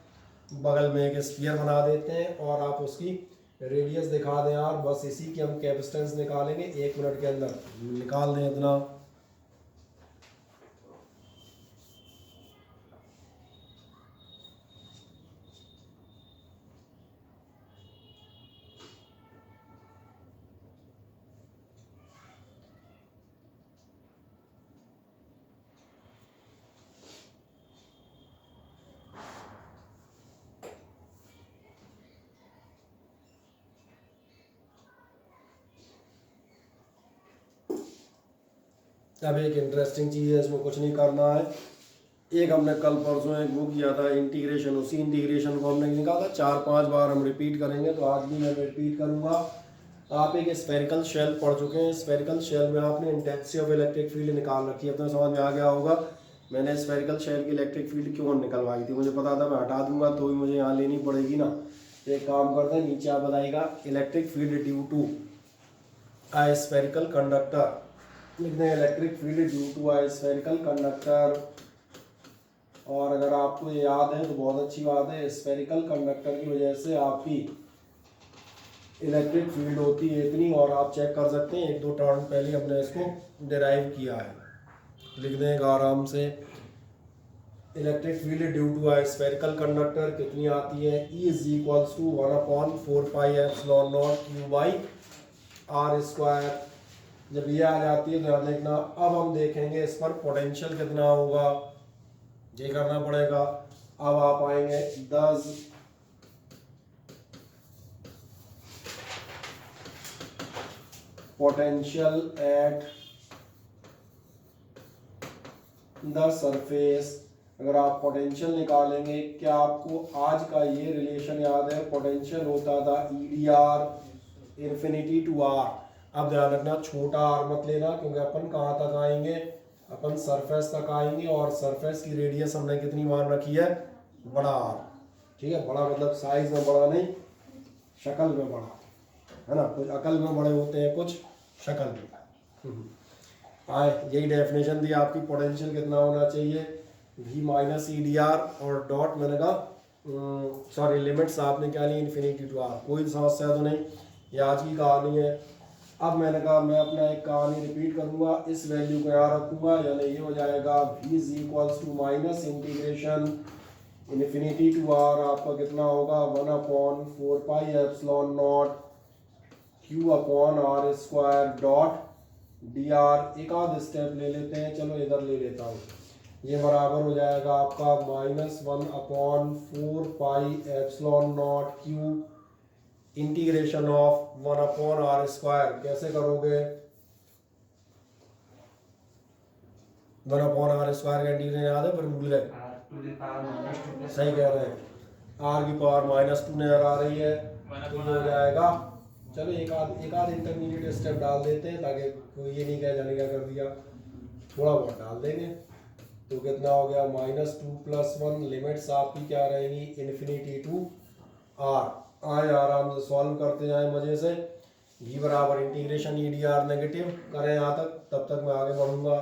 बगल में एक स्फीयर बना देते हैं और आप उसकी रेडियस दिखा दें यार, बस इसी की हम कैपेसिटेंस निकालेंगे 1 मिनट के अंदर, निकाल दें इतना। अब एक इंटरेस्टिंग चीज़ है, इसमें कुछ नहीं करना है। एक हमने कल परसों एक वो किया था इंटीग्रेशन, उसी इंटीग्रेशन को हमने निकाला था, 4-5 बार हम रिपीट करेंगे, तो आज भी मैं रिपीट करूँगा। आप एक स्फेरिकल शेल पढ़ चुके हैं, स्फेरिकल शेल में आपने इंटेंसिटी ऑफ इलेक्ट्रिक फील्ड निकाल रखी है, अपने समझ में आ गया होगा। मैंने स्फेरिकल शेल की इलेक्ट्रिक फील्ड क्यों निकलवाई थी, मुझे पता था मैं हटा दूंगा तो भी मुझे यहाँ लेनी पड़ेगी ना। एक काम करते हैं, नीचे आप बताइएगा electric field due to a spherical conductor, लिख दें electric field due to a spherical conductor. और अगर आपको ये याद है तो बहुत अच्छी बात है, स्फेरिकल कंडक्टर की वजह से आपकी इलेक्ट्रिक फील्ड होती है इतनी, और आप चेक कर सकते हैं 1-2 टर्म पहले हमने इसको डिराइव किया है। लिख दें आराम से, electric field due to a spherical conductor कितनी आती है, E इज इक्वल्स टू 1/4πε0 जब ये आ जाती है तो ध्यान देखना। अब हम देखेंगे इस पर पोटेंशियल कितना होगा, ये करना पड़ेगा। अब आप आएंगे 10 पोटेंशियल एट द सरफेस। अगर आप पोटेंशियल निकालेंगे, क्या आपको आज का ये रिलेशन याद है? पोटेंशियल होता था EDR इन्फिनिटी टू R। अब ध्यान रखना छोटा r मत लेना, क्योंकि अपन कहाँ तक आएंगे, अपन सरफेस तक आएंगे, और सरफेस की रेडियस हमने कितनी मान रखी है, बड़ा r। ठीक है, बड़ा मतलब साइज में बड़ा नहीं, शक्ल में बड़ा, है ना। कुछ अकल में बड़े होते हैं, कुछ शक्ल में। आए, यही डेफिनेशन दी आपकी, पोटेंशियल कितना होना चाहिए, V माइनस EDR, और डॉट मैंने कहा सॉरी लिमिट्स आपने क्या ली, इन्फिनिटी टू R। कोई समस्या तो नहीं, ये आज की कहानी है। अब मैंने कहा मैं अपना एक कहानी रिपीट करूंगा, इस वैल्यू को यहाँ रखूंगा, यानी ये हो जाएगा V is equals to minus integration infinity to R, आपका कितना होगा 1/4πε0 Q/r² डॉट dr। एक आध स्टेप ले लेते हैं, चलो इधर ले लेता हूँ, ये बराबर हो जाएगा आपका -1/4πε0 Q इंटीग्रेशन ऑफ 1/r²। कैसे करोगे, वन अपॉन आर स्क्वायर का इंटीग्रेशन याद है, फिर भूल गए। सही कह रहे हैं, आर की पावर -2 नजर आ रही है, तो ये हो जाएगा। चलो एक आध इंटरमीडिएट स्टेप डाल देते हैं ताकि कोई ये नहीं कहे जाने क्या कर दिया, थोड़ा बहुत डाल देंगे। तो कितना हो गया, -2 + 1, लिमिट्स आपकी क्या रहेगी, इन्फिनिटी टू आर। आए आराम से सॉल्व करते जाए मजे से। v बराबर integration E D R negative करें यहाँ तक, तब तक मैं आगे बढ़ूंगा।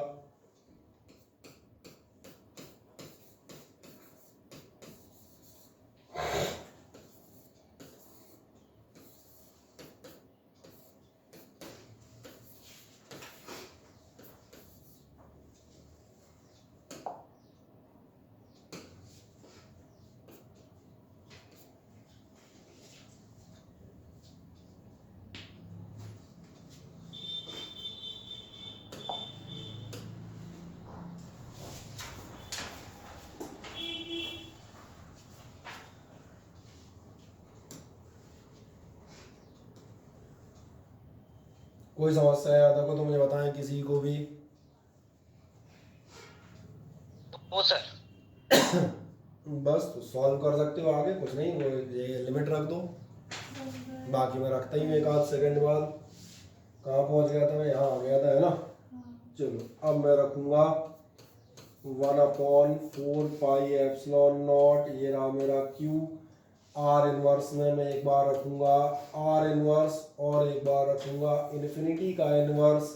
कोई समस्या है आता को तो मुझे बताएं, किसी को भी। वो सर बस तो सॉल्व कर सकते हो आगे, कुछ नहीं, वो ये लिमिट रख दो, बाकी मैं रखता ही हूँ एक आध सेकंड बाद। कहाँ पहुँच गया था मैं, यहाँ आ गया था, है ना। चलो अब मैं रखूँगा 1/4πε0, ये रहा मेरा Q। आर इनवर्स में मैं एक बार रखूँगा आर इनवर्स और एक बार रखूँगा इन्फिनिटी का इनवर्स।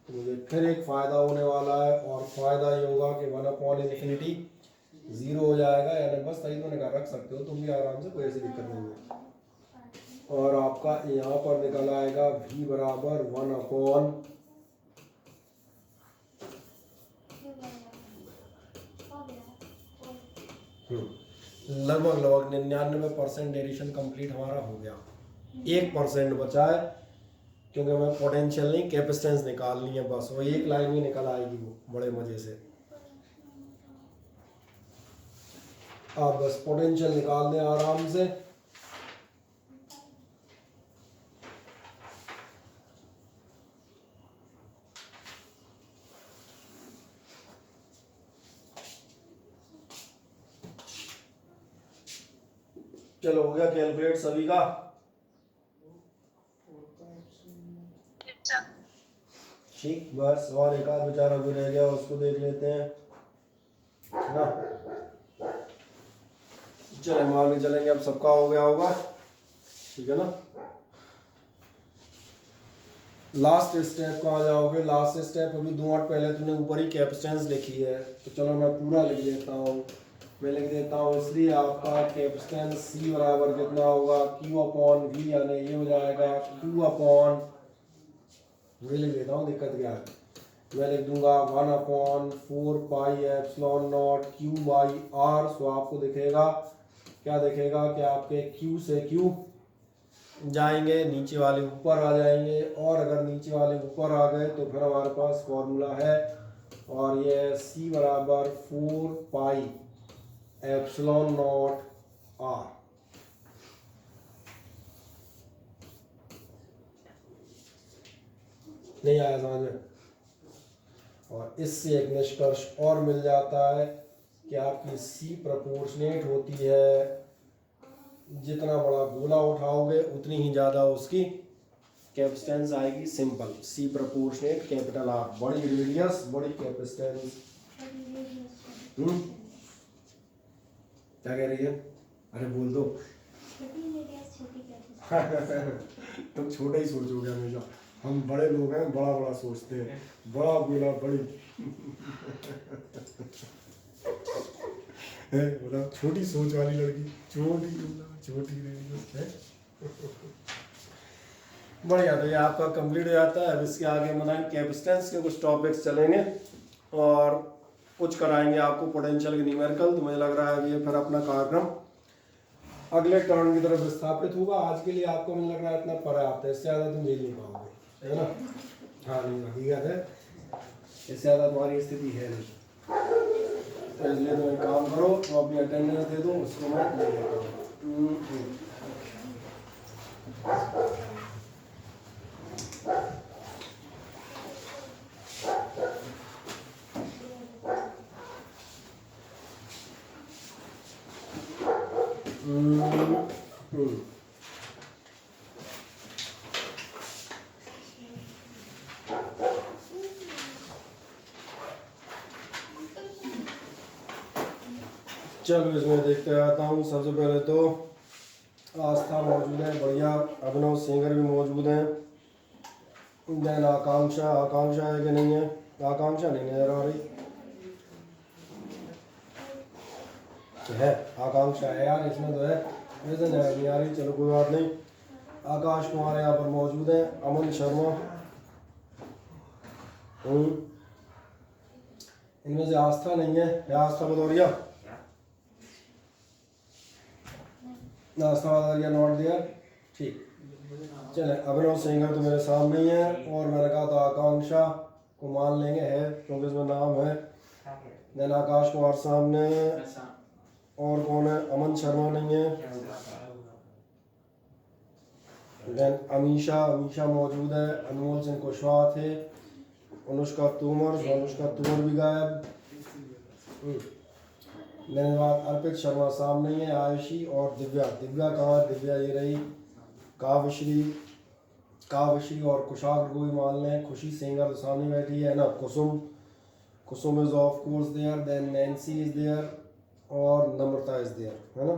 तो मुझे फिर एक फ़ायदा होने वाला है, और फ़ायदा ये होगा कि 1/∞ 0 हो जाएगा, यानी बस सही मैंने कहा, रख सकते हो तुम भी आराम से, कोई ऐसी दिक्कत नहीं है। और आपका यहाँ पर निकल आएगा v बराबर 1/, लगभग 99% डेरिवेशन कंप्लीट हमारा हो गया। 1% बचा है, क्योंकि हमें पोटेंशियल नहीं कैपेसिटेंस निकालनी है, बस वो एक लाइन में निकल आएगी, वो बड़े मजे से। आप बस पोटेंशियल निकाल दें आराम से। चलो हो गया कैलकुलेट सभी का। ठीक, बस और एक आध बेचारा भी रह गया, उसको देख लेते हैं ना। चले मान के चलेंगे अब सबका हो गया होगा, ठीक है ना। लास्ट स्टेप कहाँ जाओगे, लास्ट स्टेप अभी 2 मिनट पहले तुमने ऊपर ही कैपेसिटेंस लिखी है, तो चलो मैं पूरा लिख देता हूँ। मैं लिख देता हूँ, इसलिए आपका कैपेसिटेंस C बराबर कितना होगा, Q/V, यानी ये हो जाएगा Q/, मैं लिख देता हूँ, दिक्कत क्या है। मैं लिख दूंगा 1/4πε0 Q/R। सो आपको दिखेगा, क्या दिखेगा कि आपके Q से Q जाएंगे, नीचे वाले ऊपर आ जाएंगे, और अगर नीचे वाले ऊपर आ गए तो फिर हमारे पास फॉर्मूला है, और ये C बराबर 4πε0R। नहीं आया समझ में। और इससे एक निष्कर्ष और मिल जाता है कि आपकी C प्रोपोर्शनेट होती है, जितना बड़ा गोला उठाओगे उतनी ही ज़्यादा उसकी कैपेसिटेंस आएगी। Simple, C proportionate capital R, बड़ी रेडियस बड़ी कैपेसिटेंस। क्या कह रही है, अरे बोल दो। तुम छोटे ही सोचोगे हमेशा, हम बड़े लोग हैं, बड़ा बड़ा सोचते हैं, बड़ा गोला बड़ी है, मतलब छोटी सोच वाली लड़की, छोटी गोला छोटी रेडियस है। बढ़िया, तो ये आपका कंप्लीट हो जाता है। अब इसके आगे मनाएं कैपेसिटेंस के कुछ टॉपिक्स चलेंगे, और कुछ कराएंगे आपको पोटेंशियल के न्यूमेरिकल। तो मुझे लग रहा है ये फिर अपना कार्यक्रम अगले टर्न की तरफ विस्थापित होगा। आज के लिए आपको मुझे लग रहा है इतना पर्याप्त है, इससे ज़्यादा तुम झेल नहीं पाओगे, है ना। हाँ नहीं, हकीकत है, इससे ज़्यादा तुम्हारी स्थिति है नहीं। तो इसलिए तुम एक काम करो, तो अपनी अटेंडेंस दे दो, उसको मैं ले लेता हूँ। चलो इसमें देखते आता हूँ। सबसे पहले तो आस्था मौजूद है, बढ़िया। अभिनव सिंगर भी मौजूद हैं। देन आकांक्षा, आकांक्षा है कि नहीं है? आकांक्षा नहीं नजर आ रही है। आकांक्षा है यार, इसमें तो है, वैसे नजर नहीं आ रही। चलो कोई बात नहीं। आकाश कुमार यहाँ पर मौजूद है। अमन शर्मा, इनमें से आस्था नहीं है। या आस्था भदौरिया? आस्था भदौरिया नॉट देयर। ठीक, चले। अभिनव सिंगर तो मेरे सामने ही है, और मैंने कहा था आकांक्षा को मान लेंगे, है क्योंकि इसमें नाम है। देन आकाश कुमार सामने, और कौन है? अमन शर्मा नहीं है। देन अमीशा, अमीशा मौजूद है। अनमोल सिंह कुशवाहा थे। अनुष्का तोमर, अनुष्का तोमर भी गायब। देन बाद अर्पित शर्मा सामने ही है। आयुषी और दिव्या, दिव्या कहाँ है? दिव्या ये रही। काव्यश्री, काव्यश्री और कुशाग्र को भी मान लें। खुशी सिंगर तो सामने बैठी है ना। Kusum, Kusum is of course there. Then Nancy is there, और नम्रता इज देयर, है ना।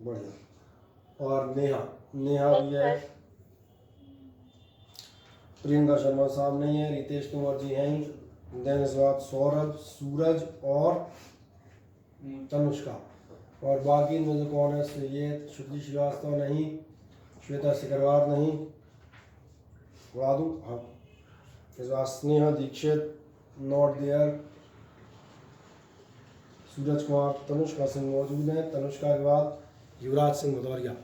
बढ़िया। और नेहा, नेहा भी है। प्रियंका शर्मा सामने ही है। रितेश कुमार जी हैं। देन इस बात सौरभ, सूरज और तनुष्का। और बाकी इनमें से कौन है? ये शुक्ली श्रीवास्तव नहीं, श्वेता सिकरवार नहीं, उड़ा दूँ? हाँ, इस बात स्नेहा दीक्षित नॉट देयर। सूरज कुमार, तनुष्का सिंह मौजूद है। तनुष्का के बाद युवराज सिंह भदौरिया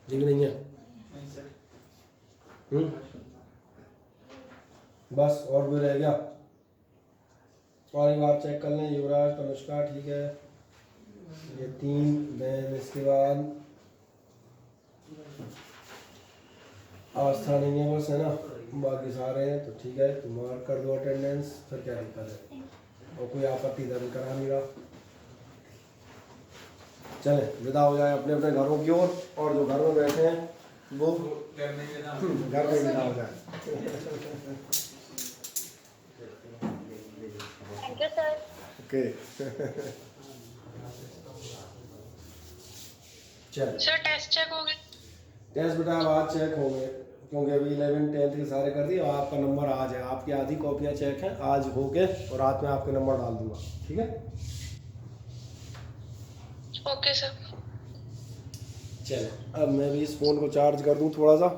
जी भी नहीं है। बस, और भी रह गया। और एक बार चेक कर लें। युवराज, तनुष्का, ठीक है, ये 3। देन इसके बाद आस्था नहीं है बस, है ना। बाकी सारे हैं तो ठीक है, तो मार्क कर दो अटेंडेंस। फिर क्या दिक्कत है? और कोई आपत्ति दर्ज करा नहीं रहा। चले विदा हो जाए अपने अपने घरों की ओर, और जो घर में बैठे हैं वो घर में विदा हो जाए। Thank you sir. ओके। चल, सर टेस्ट चेक हो गए? टेस्ट बेटा अब आज चेक होंगे, क्योंकि अभी 11 10th के सारे कर दिए। और आपका नंबर आज है, आपकी आधी कॉपियाँ चेक हैं आज होके, और रात में आपके नंबर डाल दूंगा, ठीक है। Okay sir. चल, अब मैं भी इस फ़ोन को चार्ज कर दूं थोड़ा सा।